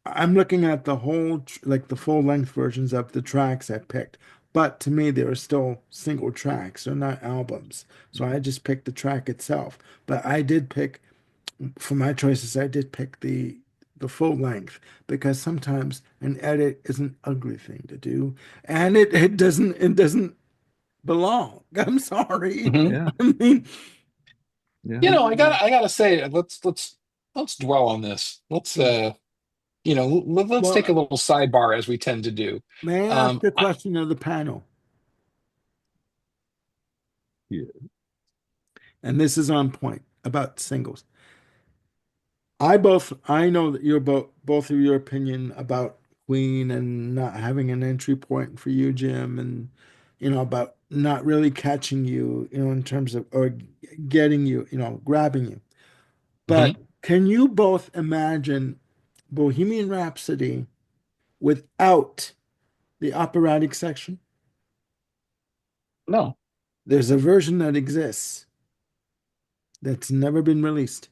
I'm looking at the whole, like the full length versions of the tracks I picked. But to me, they are still single tracks. They're not albums. So I just picked the track itself. But I did pick, for my choices, I did pick the full length because sometimes an edit is an ugly thing to do, and it doesn't belong. I'm sorry. Hmm. yeah, I mean, yeah. You know, I gotta say, let's dwell on this. Let's let's take a well, little sidebar as we tend to do. may I ask Um, the I, question of the panel? Yeah. And this is on point about singles. I know that you're both of your opinion about Queen and not having an entry point for you, Jim, and about not really catching you, in terms of or getting you, grabbing you. Mhm. But can you both imagine Bohemian Rhapsody without the operatic section? No. There's a version that exists that's never been released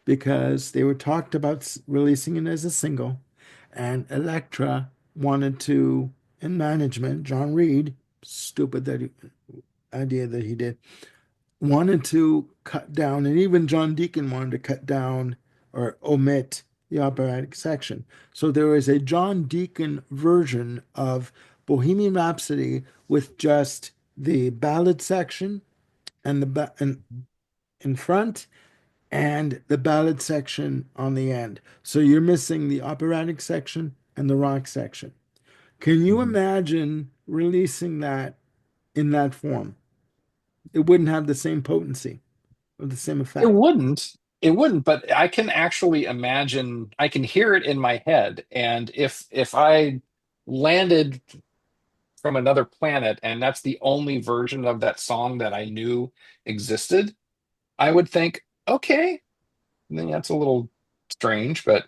because they were talked about releasing it as a single, and Elektra wanted to, in management, John Reed, stupid idea that he did, wanted to cut down, and even John Deacon wanted to cut down or omit the operatic section. So there is a John Deacon version of Bohemian Rhapsody with just the ballad section and and in front and the ballad section on the end. So you're missing the operatic section and the rock section. Can you Mhm. imagine releasing that in that form? It wouldn't have the same potency or the same It effect. wouldn't. It wouldn't, but I can actually imagine, I can hear it in my head. And if I landed from another planet and that's the only version of that song that I knew existed, I would think, okay, then that's a little strange, but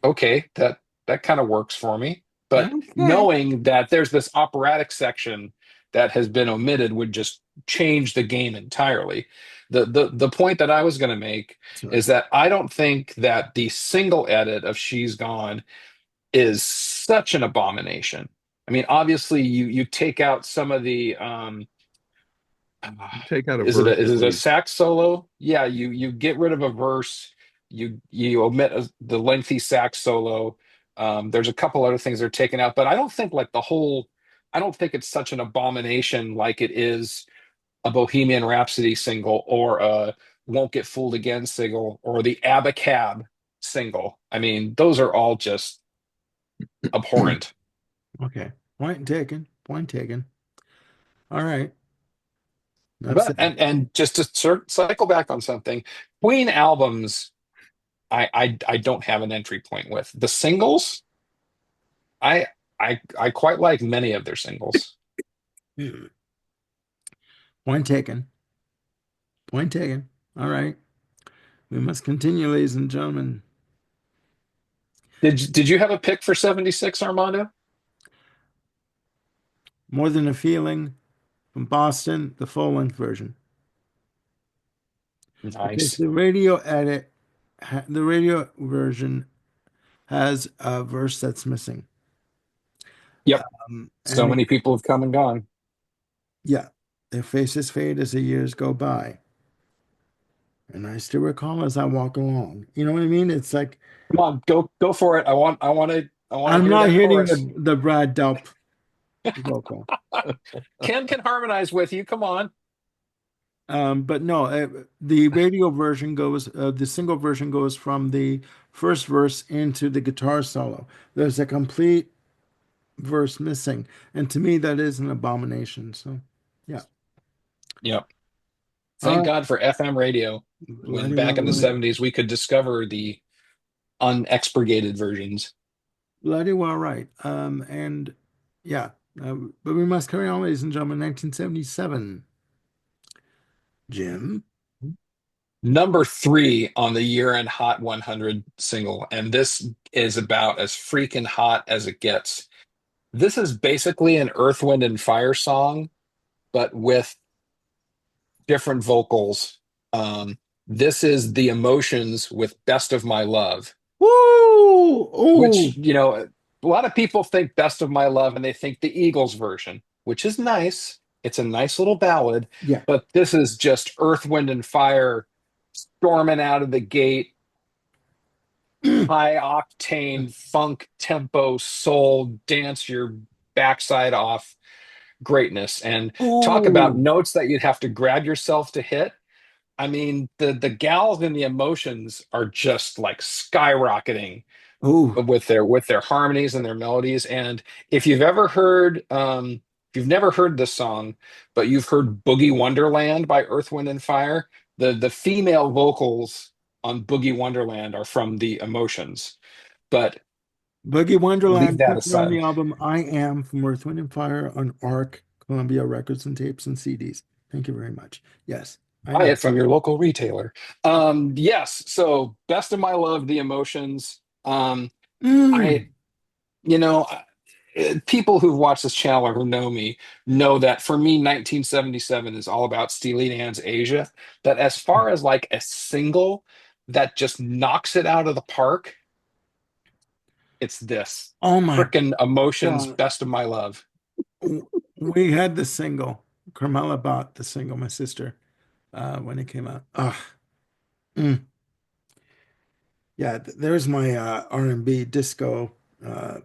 okay, that kind of works for me. But Okay. knowing that there's this operatic section that has been omitted would just change the game entirely. The point that I was going to make Sorry. is that I don't think that the single edit of She's Gone is such an abomination. I mean, obviously you take out some of the Take out a is it verse a is at it a least. sax solo? Yeah, you get rid of a verse, you omit the lengthy sax solo. There's a couple other things that are taken out, but I don't think like the whole. I don't think it's such an abomination like it is a Bohemian Rhapsody single or a Won't Get Fooled Again single or the ABBA Cab single. I mean, those are all just abhorrent. Okay. Point taken. Point taken. All right. Enough But said. and just to cycle back on something, Queen albums I don't have an entry point with. The singles, I I quite like many of their singles. Hmm. Point taken. Point taken. All right. We must continue, ladies and gentlemen. Did you have a pick for 76, Armando? More Than a Feeling from Boston, the full length version. Because Nice. the radio version has a verse that's missing. Yep. So And many people have come and gone. yeah, their faces fade as the years go by. And I still recall as I walk along. You know what I mean? It's like Come on, go for it. I want to I'm hear not that hitting chorus. the Brad Delp vocal. Ken can harmonize with you. Come on. But no, the radio version goes, the single version goes from the first verse into the guitar solo. There's a complete verse missing. And to me, that is an abomination. So, yeah. Yep. All Thank right. God for FM radio when Bloody back well, in the right. 70s we could discover the unexpurgated versions. Bloody well right. And yeah, but we must carry on, ladies and gentlemen. 1977. Jim. Number three on the year-end Hot 100 single, and this is about as freaking hot as it gets. This is basically an Earth, Wind, and Fire song, but with different vocals. This is The Emotions with Best of My Love, Woo! which, Oh, a lot of people think Best of My Love and they think the Eagles version, which is nice. It's a nice little ballad, yeah. but this is just Earth, Wind, and Fire storming out of the gate, high octane funk tempo soul dance your backside off greatness. And talk about Oh, notes that you'd have to grab yourself to hit. I mean, the gals and the emotions are just like skyrocketing oh, with their harmonies and their melodies. And if you've ever heard if you've never heard this song, but you've heard Boogie Wonderland by Earth, Wind, and Fire, the female vocals on Boogie Wonderland are from the Emotions. But Boogie leave Wonderland that featured on aside. the album I Am from Earth, Wind, and Fire on ARC, Columbia Records and Tapes and CDs. Thank you very much. Yes, I Buy know. it from your local retailer. Yes, so Best of My Love, The Emotions. I, Mm. you know, People who've watched this channel or who know me know that for me, 1977 is all about Steely Dan's Asia. But as far as like a single that just knocks it out of the park, it's this Oh my frickin' Emotions, God. Best of My Love. We had the single. Carmela bought the single, my sister, when it came out. Mm. Yeah, there's my R&B disco uh,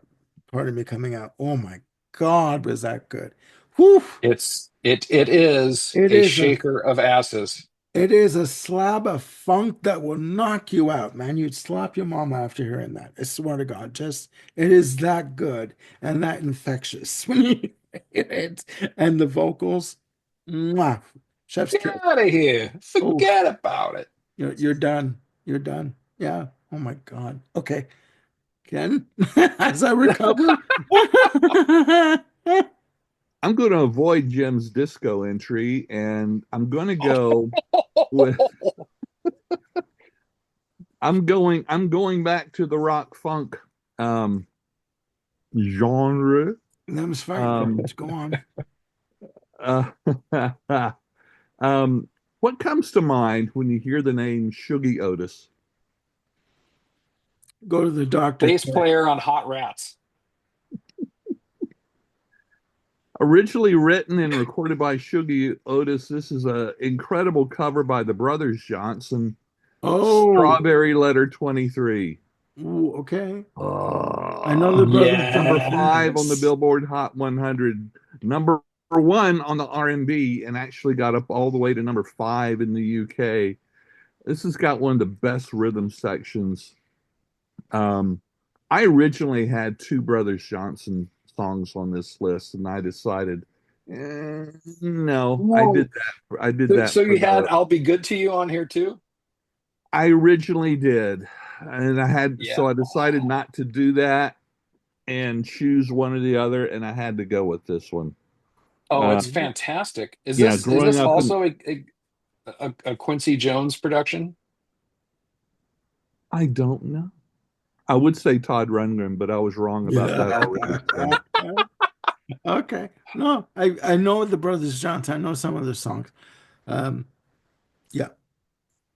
part of me coming out. Oh my God, was that good? Whew. It is It a is a shaker of asses. it is a slab of funk that will knock you out, man. You'd slap your mama after hearing that. I swear to God, just it is that good and that infectious when you hear it. And the vocals, mwah, chef's Get kiss. out of here. Oh, Forget about it. you're done. You're done. Yeah. Oh my God. Okay. Ken, as I recover. I'm going to avoid Jim's disco entry, and I'm going to go with I'm going back to the rock funk um, genre. Them's fighting Um, words. Go on. uh, what comes to mind when you hear the name Shuggy Otis? Go to the doctor, Bass kid. player on Hot Rats. Originally written and recorded by Shuggy Otis, this is an incredible cover by the Brothers Johnson. Oh, Strawberry Letter 23. ooh, okay. I know the Uh, brothers Number Johnson. five on the Yes. Billboard Hot 100. Number one on the R&B, and actually got up all the way to number five in the UK. This has got one of the best rhythm sections. Um, I originally had two Brothers Johnson songs on this list, and I decided, no, I Whoa. did that. I did So, that so for you had the. I'll Be Good to You on here too? I originally did, and Yeah. so I decided not to do that and choose one or the other, and I had to go with this one. Oh, Uh, it's fantastic. yeah, Is growing this up in, also a Quincy Jones production? I don't know. I would say Todd Rundgren, but I was wrong about that already. So Okay. No, I know the brothers Johnson. I know some of their songs. Um, yeah,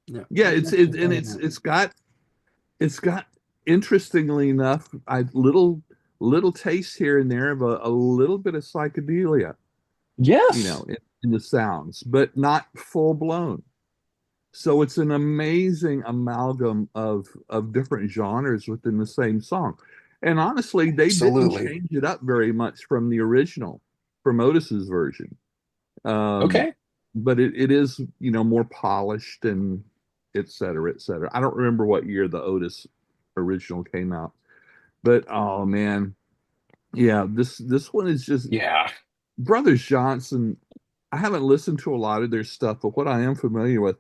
yeah. yeah, Very it's much it, and enjoying that. it's got interestingly enough, I little taste here and there of a little bit of psychedelia, Yes. in the sounds, but not full blown. So it's an amazing amalgam of different genres within the same song. And honestly, they didn't Absolutely. change it up very much from the original, from Otis's version. Um, Okay. but it is, more polished and et cetera, et cetera. I don't remember what year the Otis original came out, but oh man, yeah, this one is just Yeah. Brothers Johnson. I haven't listened to a lot of their stuff, but what I am familiar with,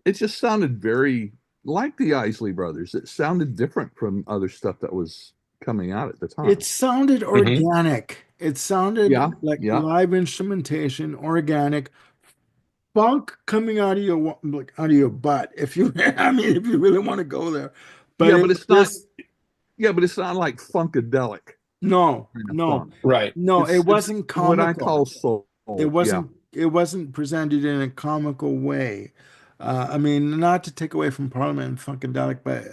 it just sounded very, like the Isley Brothers. It sounded different from other stuff that was coming out at the It time. sounded Hmm. organic. It sounded Yeah, like yeah, live instrumentation, organic funk coming out of like out of your butt. If you, I mean, if you really want to go there, but yeah, it but it's not. just Yeah, but it's not like funkadelic no, kind of no, funk. Right. no. It It's wasn't what I call comical. soul. It Yeah, wasn't presented in a comical way. I mean, not to take away from Parliament and Funkadelic, but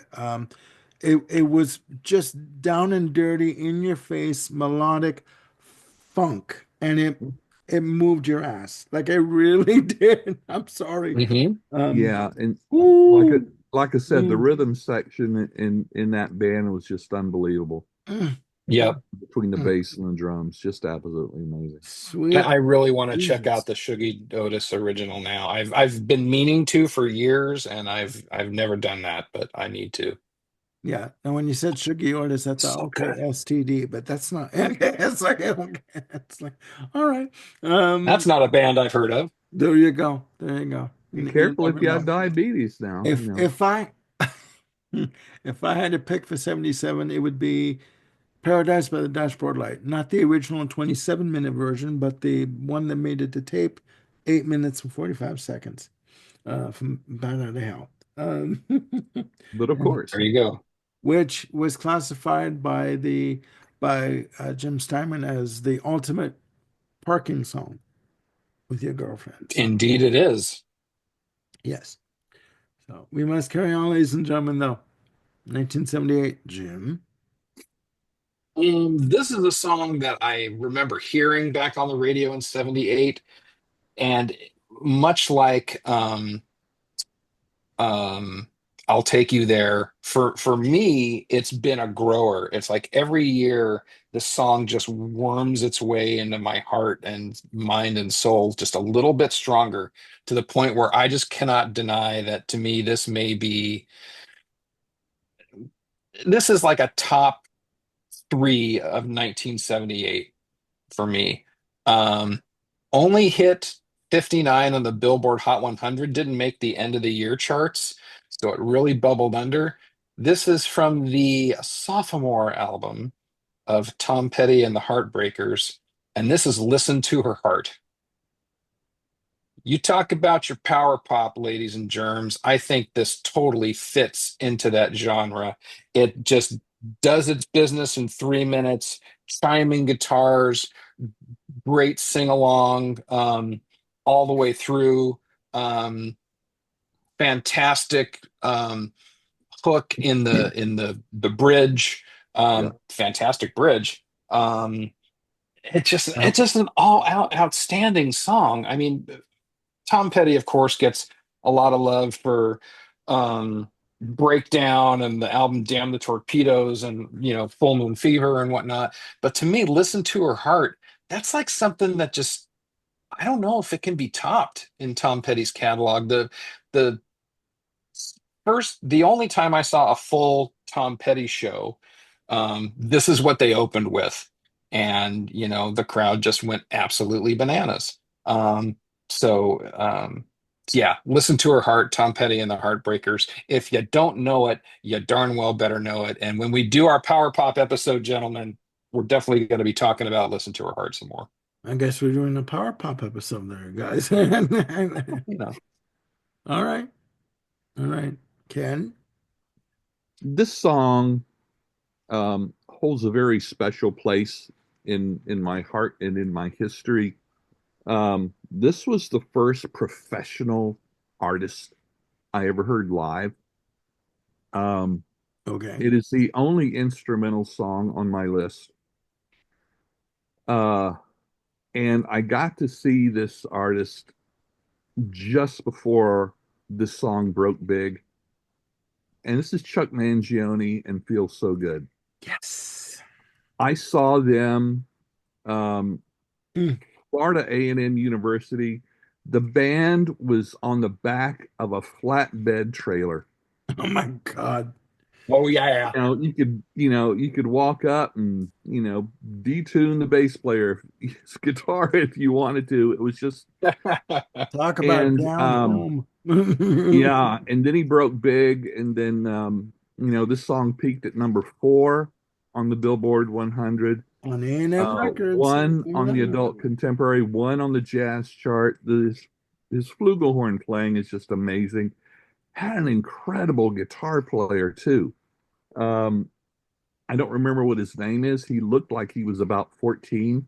it was just down and dirty, in your face, melodic funk, and it moved your ass. Like it really did. I'm sorry. Hmm. Um, yeah, and like I, ooh, like I said, the mm, rhythm section in that band was just unbelievable. mm, Yep. Between the mm. bass and the drums, just absolutely amazing. Sweet I really want to check out Jesus. the Shuggy Otis original now. I've been meaning to for years, and I've never done that, but I need to. Yeah. And when you said Sugar Otis, I thought, So okay, good. STD, but that's not, it's like, okay, it's like, all right. That's Um, not a band I've heard of. there you go. There you go. Be You careful if never you have know. diabetes now, you If, know. if I, if I had to pick for 77, it would be Paradise by the Dashboard Light, not the original 27-minute version, but the one that made it to tape, 8 minutes and 45 seconds, from Bad Out of Hell. But of course, There you go. which was classified by Jim Steinman as the ultimate parking song with your girlfriend. So Indeed, it is. yes. So we must carry on, ladies and gentlemen, though. 1978, Jim. This is a song that I remember hearing back on the radio in '78, and much like um I'll Take You There, for me it's been a grower. It's like every year the song just worms its way into my heart and mind and soul just a little bit stronger, to the point where I just cannot deny that to me this is like a top 3 of 1978 for me. Um, Only hit 59 on the Billboard Hot 100, didn't make the end of the year charts, so it really bubbled under. This is from the sophomore album of Tom Petty and the Heartbreakers, and this is Listen to Her Heart. You talk about your power pop, ladies and germs. I think this totally fits into that genre. It just does its business in 3 minutes, chiming guitars, great sing along all the way through. Fantastic hook in the bridge. yeah, Fantastic bridge. It's Yep. just an all out outstanding song. I mean, Tom Petty, of course, gets a lot of love for Breakdown and the album Damn the Torpedoes and Full Moon Fever and whatnot. But to me, Listen to Her Heart, that's like something that just, I don't know if it can be topped in Tom Petty's catalog. The the only time I saw a full Tom Petty show, this is what they opened with, and the crowd just went absolutely bananas. Um, so yeah, Listen to Her Heart, Tom Petty and the Heartbreakers. If you don't know it, you darn well better know it. And when we do our Power Pop episode, gentlemen, we're definitely going to be talking about Listen to Her Heart some more. I guess we're doing a power pop episode there, guys. You know. All right. All right. Ken. this song holds a very special place in my heart and in my history. This was the first professional artist I ever heard live. Um, Okay. it is the only instrumental song on my list. Uh, and I got to see this artist just before this song broke big. And this is Chuck Mangione and Feels So Good. Yes. I saw them um, Mm. Florida A&M University. The band was on the back of a flatbed trailer. Oh my God. Oh yeah. You could walk up and, detune the bass player his guitar if you wanted to. It was just, Talk about and down home. Yeah, and then he broke big, and then this song peaked at number 4 on the Billboard 100, On A&M Records. one on the adult contemporary, one on the jazz chart. His flugelhorn playing is just amazing. Had an incredible guitar player too. Um, I don't remember what his name is. He looked like he was about 14,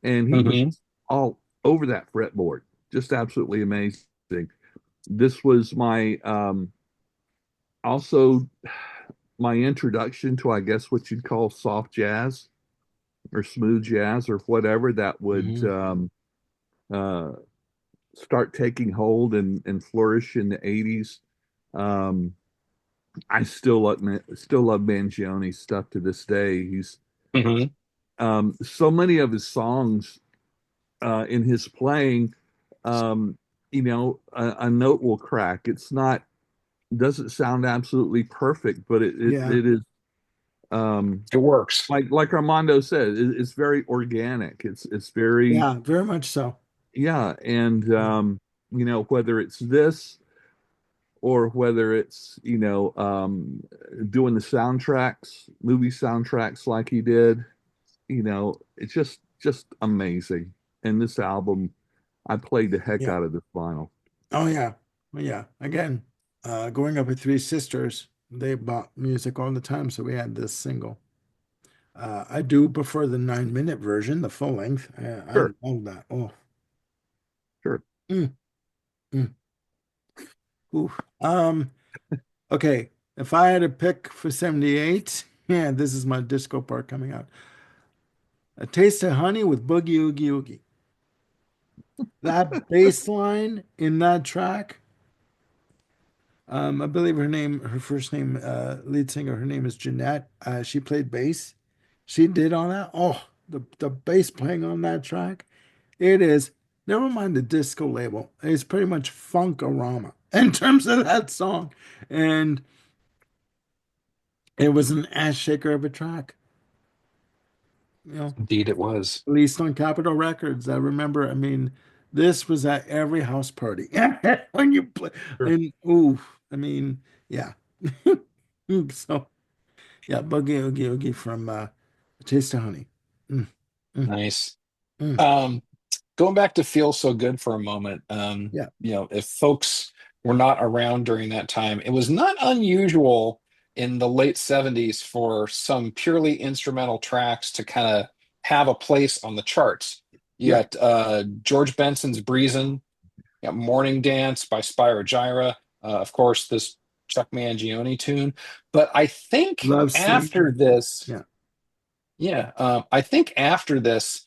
and he was Hmm. all over that fretboard. Just absolutely amazing. This was my also my introduction to, I guess, what you'd call soft jazz or smooth jazz or whatever that would Mhm. uh, start taking hold and flourish in the 80s. Um, I still love Mangione stuff to this day. He's Hmm. so many of his songs in his playing, um, a note will crack. It's not doesn't sound absolutely perfect, but Yeah. it is um, It works. like Armando said, it's very organic. It's very Yeah, very much so. yeah, and Yeah. whether it's this or whether it's doing the soundtracks, movie soundtracks like he did, it's just amazing. And this album, I played the heck Yeah. out of this vinyl. Oh yeah. Well, yeah. Again, growing up with three sisters, they bought music all the time, so we had this single. I do prefer the 9 minute version, the full length. I Sure, love that. Oh, sure. mm, mm, oof. Okay. If I had to pick for 78, yeah, this is my disco part coming out. A Taste of Honey with Boogie Oogie Oogie. That bass line in that track, I believe her first name, lead singer, her name is Jeanette. She played bass. She did all that. Oh, the bass playing on that track. It is, never mind the disco label. It's pretty much funkorama in terms of that song. And it was an ass shaker of a track, you know, Indeed, it was. released on Capitol Records. I remember, I mean, this was at every house party when you play. Sure. And ooh, I mean, yeah. So yeah, Boogie Oogie Oogie from Taste of Honey. Mm, mm, Nice. mm. Um, Going back to Feel So Good for a moment, Yeah, if folks were not around during that time, it was not unusual in the late 70s for some purely instrumental tracks to kind of have a place on the charts. You yeah. got George Benson's Breezin', you got Morning Dance by Spyro Gyra, of course, this Chuck Mangione tune. But I think Love after Singer. this, Yeah. I think after this,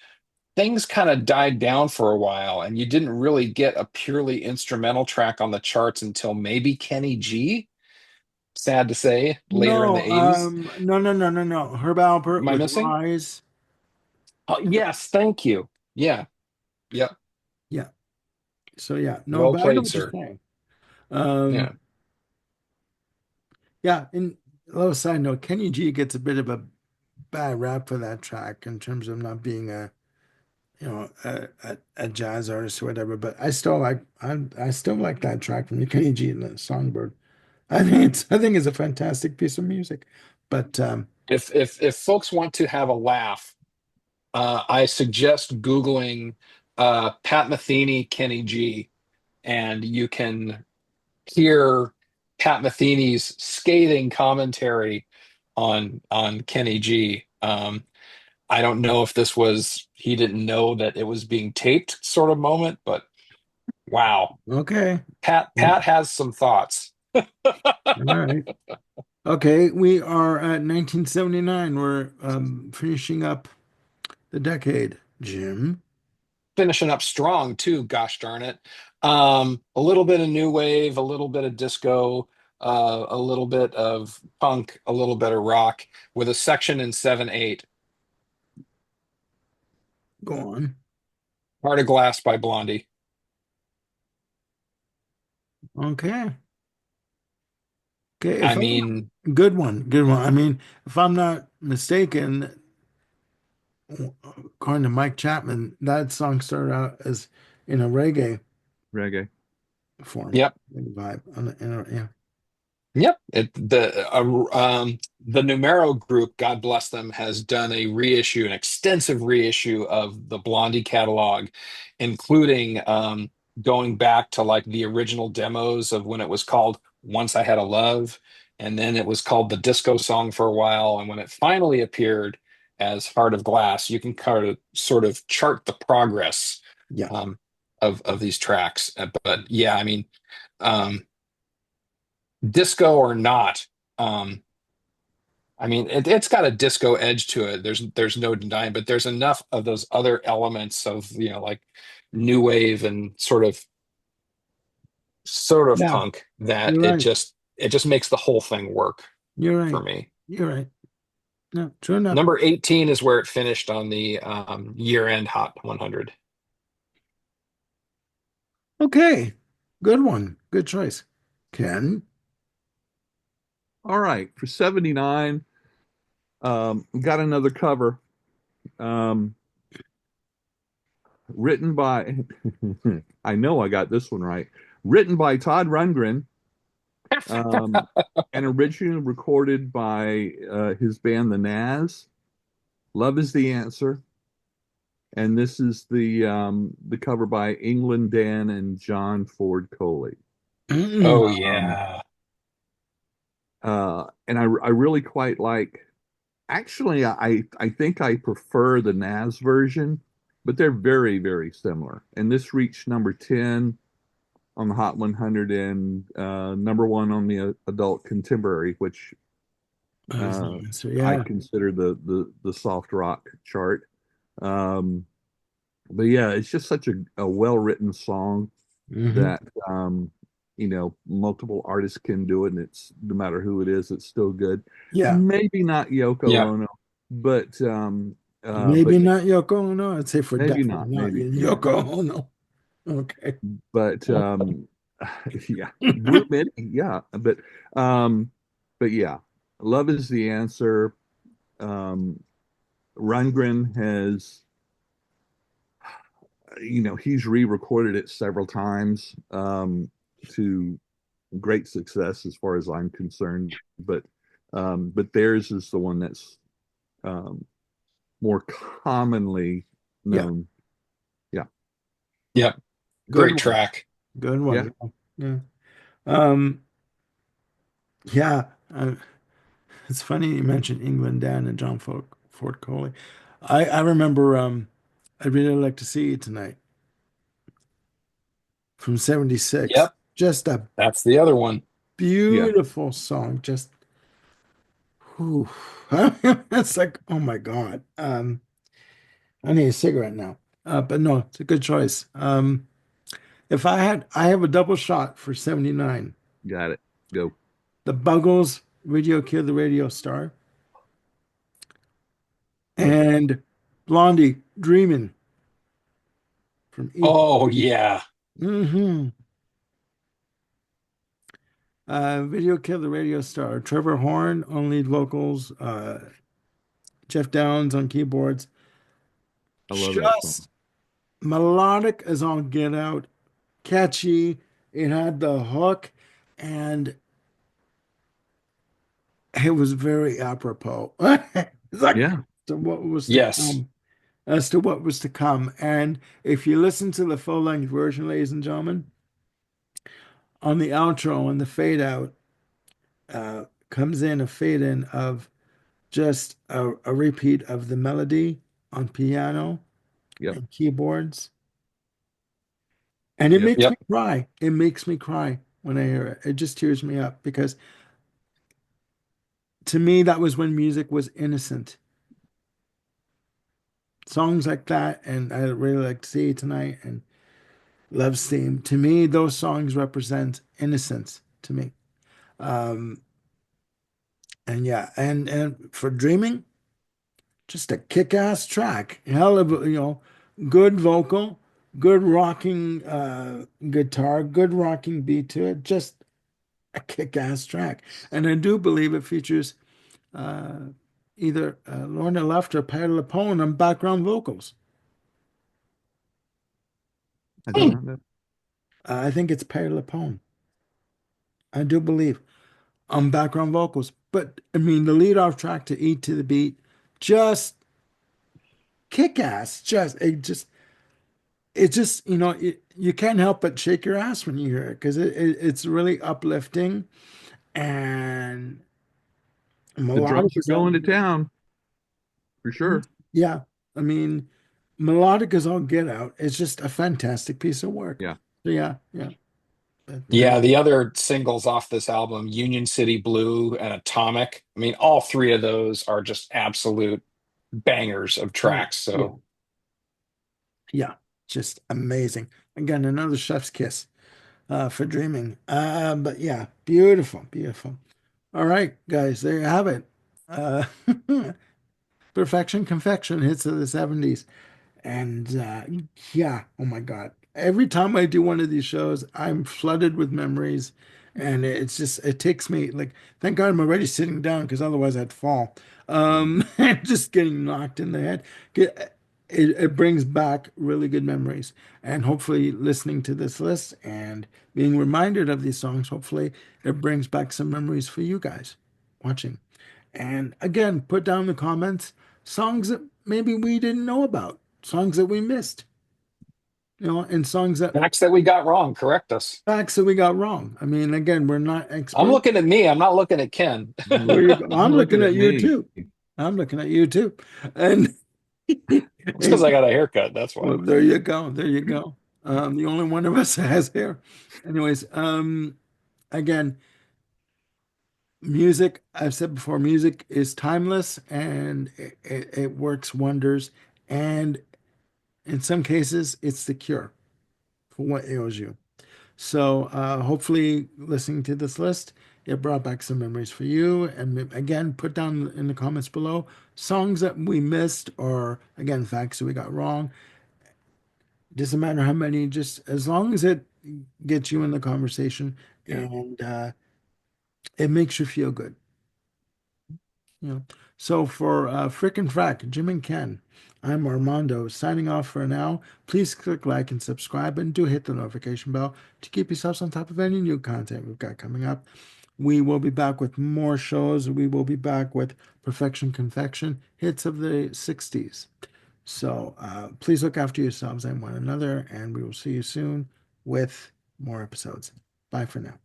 things kind of died down for a while, and you didn't really get a purely instrumental track on the charts until maybe Kenny G. Sad to say, later in the No, 80s. no. Herb Alpert Am I with missing? Rise. Oh, yes, thank you. Yeah, yep. Yeah. So yeah, no, Well but I know played, what you're sir. saying. Um, Yeah. yeah, and a little side note, Kenny G gets a bit of a bad rap for that track in terms of not being a jazz artist or whatever, but I still like that track from Kenny G and the Songbird. I think it's a fantastic piece of music. But If folks want to have a laugh, I suggest Googling Pat Metheny, Kenny G, and you can hear Pat Metheny's scathing commentary on Kenny G. I don't know if this was he didn't know that it was being taped sort of moment, but wow, okay. Pat has some thoughts. All right. Okay, we are at 1979. We're finishing up the decade. Jim. Finishing up strong too, gosh darn it. A little bit of new wave, a little bit of disco, a little bit of punk, a little bit of rock, with a section in 7/8. Go on. Heart of Glass by Blondie. Okay. Okay. I If I'm mean, good one, good one. I mean, if I'm not mistaken, according to Mike Chapman, that song started out as in a reggae. Reggae. form, Yep. vibe. Yeah. Yep. The Numero group, God bless them, has done a reissue, an extensive reissue of the Blondie catalog, including going back to like the original demos of when it was called Once I Had a Love, and then it was called the Disco Song for a while. And when it finally appeared as Heart of Glass, you can kind of sort of chart the progress Yeah. um, of these tracks. But yeah, I mean, um, disco or not. Um, I mean, it's got a disco edge to it. There's no denying, but there's enough of those other elements of, like new wave and sort of Yeah. punk that You're it right. just makes the whole thing work You're for right. me. You're right. No, true enough. Number 18 is where it finished on the year-end Hot 100. Okay. Good one. Good choice. Ken. All right, for 79, got another cover um, written by, I know I got this one right, written by Todd Rundgren, um, and originally recorded by his band, The Nas. Love is the Answer. And this is the cover by England Dan and John Ford Coley. Oh Um, yeah. and I really quite like. Actually, I think I prefer the Nas version, but they're very very similar. And this reached number 10 on the Hot 100 and number one on the adult contemporary, which Is the uh, answer. I Yeah. consider the soft rock chart. Um, but yeah, it's just such a well-written song Hmm. that multiple artists can do it, and it's no matter who it is, it's still good. Yeah. Maybe not Yoko Yeah. Ono, but Maybe not Yoko Ono. I'd say for maybe definitely not, not maybe yeah, Yoko Ono. Okay. but yeah, Blue Midi, yeah, um, but yeah, Love is the Answer. Um, Rundgren has, he's re-recorded it several times to great success as far as I'm concerned. But theirs is the one that's um, more commonly Yeah. known. Yeah, Yep. Good Great one. track. Good yeah, one. Yeah. Um, yeah. It's funny you mentioned England Dan and Ford Coley. I remember I'd really like to see you tonight from 76. Yep. Just a That's the other one. yeah. beautiful song. Just whew. It's like, oh my God. I need a cigarette now. But no, it's a good choice. If I have a double shot for 79. Got it. Go. The Buggles, Radio Kill the Radio Star, Love that. and Blondie, Dreamin' from EP. Oh yeah. Hmm. Video Kill the Radio Star, Trevor Horn on lead vocals, Jeff Downs on keyboards. I love that song. Just melodic as all get out, catchy. It had the hook, and it was very apropos. It's like Yeah, to what was to Yes. come, as to what was to come. And if you listen to the full-length version, ladies and gentlemen, on the outro and the fade out, comes in a fade in of just a repeat of the melody on piano yep. and keyboards. And it Yep. makes me Yep. cry. It makes me cry when I hear it. It just tears me up because to me, that was when music was innocent. Songs like that, and I really like to see it tonight and Love's Theme. To me, those songs represent innocence to me. Um, and yeah, and for Dreaming, just a kick-ass track. Hell of a, good vocal, good rocking guitar, good rocking beat to it. Just a kick-ass track. And I do believe it features uh, either Lorna Luft or Patti LuPone on background vocals. I do Hmm. not know. I think it's Perry LaPone. I do believe on background vocals. But I mean, the lead off track to Eat to the Beat, just kick ass. It just, you can't help but shake your ass when you hear it because it's really uplifting and The melodic drums are as all. going to town for sure. Yeah, I mean, melodic as all get out. It's just a fantastic piece of work. Yeah. So yeah, yeah. But, Yeah, the other singles off this album, Union City Blue and Atomic, I mean, all three of those are just absolute bangers of oh, tracks. yeah, So yeah, just amazing. Again, another chef's kiss for dreaming. But yeah, beautiful, beautiful. All right, guys, there you have it. Uh, Perfection Confection hits of the 70s. And yeah, oh my God. Every time I do one of these shows, I'm flooded with memories. And it's just, it takes me like, thank God I'm already sitting down because otherwise I'd fall. And just getting knocked in the head. It brings back really good memories. And hopefully, listening to this list and being reminded of these songs, hopefully, it brings back some memories for you guys watching. And again, put down in the comments songs that maybe we didn't know about, songs that we missed, and songs that tracks that we got wrong, correct us. facts that we got wrong. I mean, again, we're not I'm experts. looking at me, I'm not looking at Ken. There you go. I'm I'm looking looking at at you me. too. I'm looking at you too. And It's because I got a haircut, that's why. well, there you go. There you go. The only one of us that has hair. Anyways, again, music, I've said before, music is timeless and it works wonders. And in some cases, it's the cure for what ails you. So hopefully, listening to this list, it brought back some memories for you. And again, put down in the comments below songs that we missed, or again, facts that we got wrong. Doesn't matter how many, just as long as it gets you in the conversation Yeah. and it makes you feel good. You know. So for Frick and Frack, Jim and Ken, I'm Armando signing off for now. Please click like and subscribe and do hit the notification bell to keep yourselves on top of any new content we've got coming up. We will be back with more shows. We will be back with Perfection Confection, hits of the 60s. So please look after yourselves and one another, and we will see you soon with more episodes. Bye for now.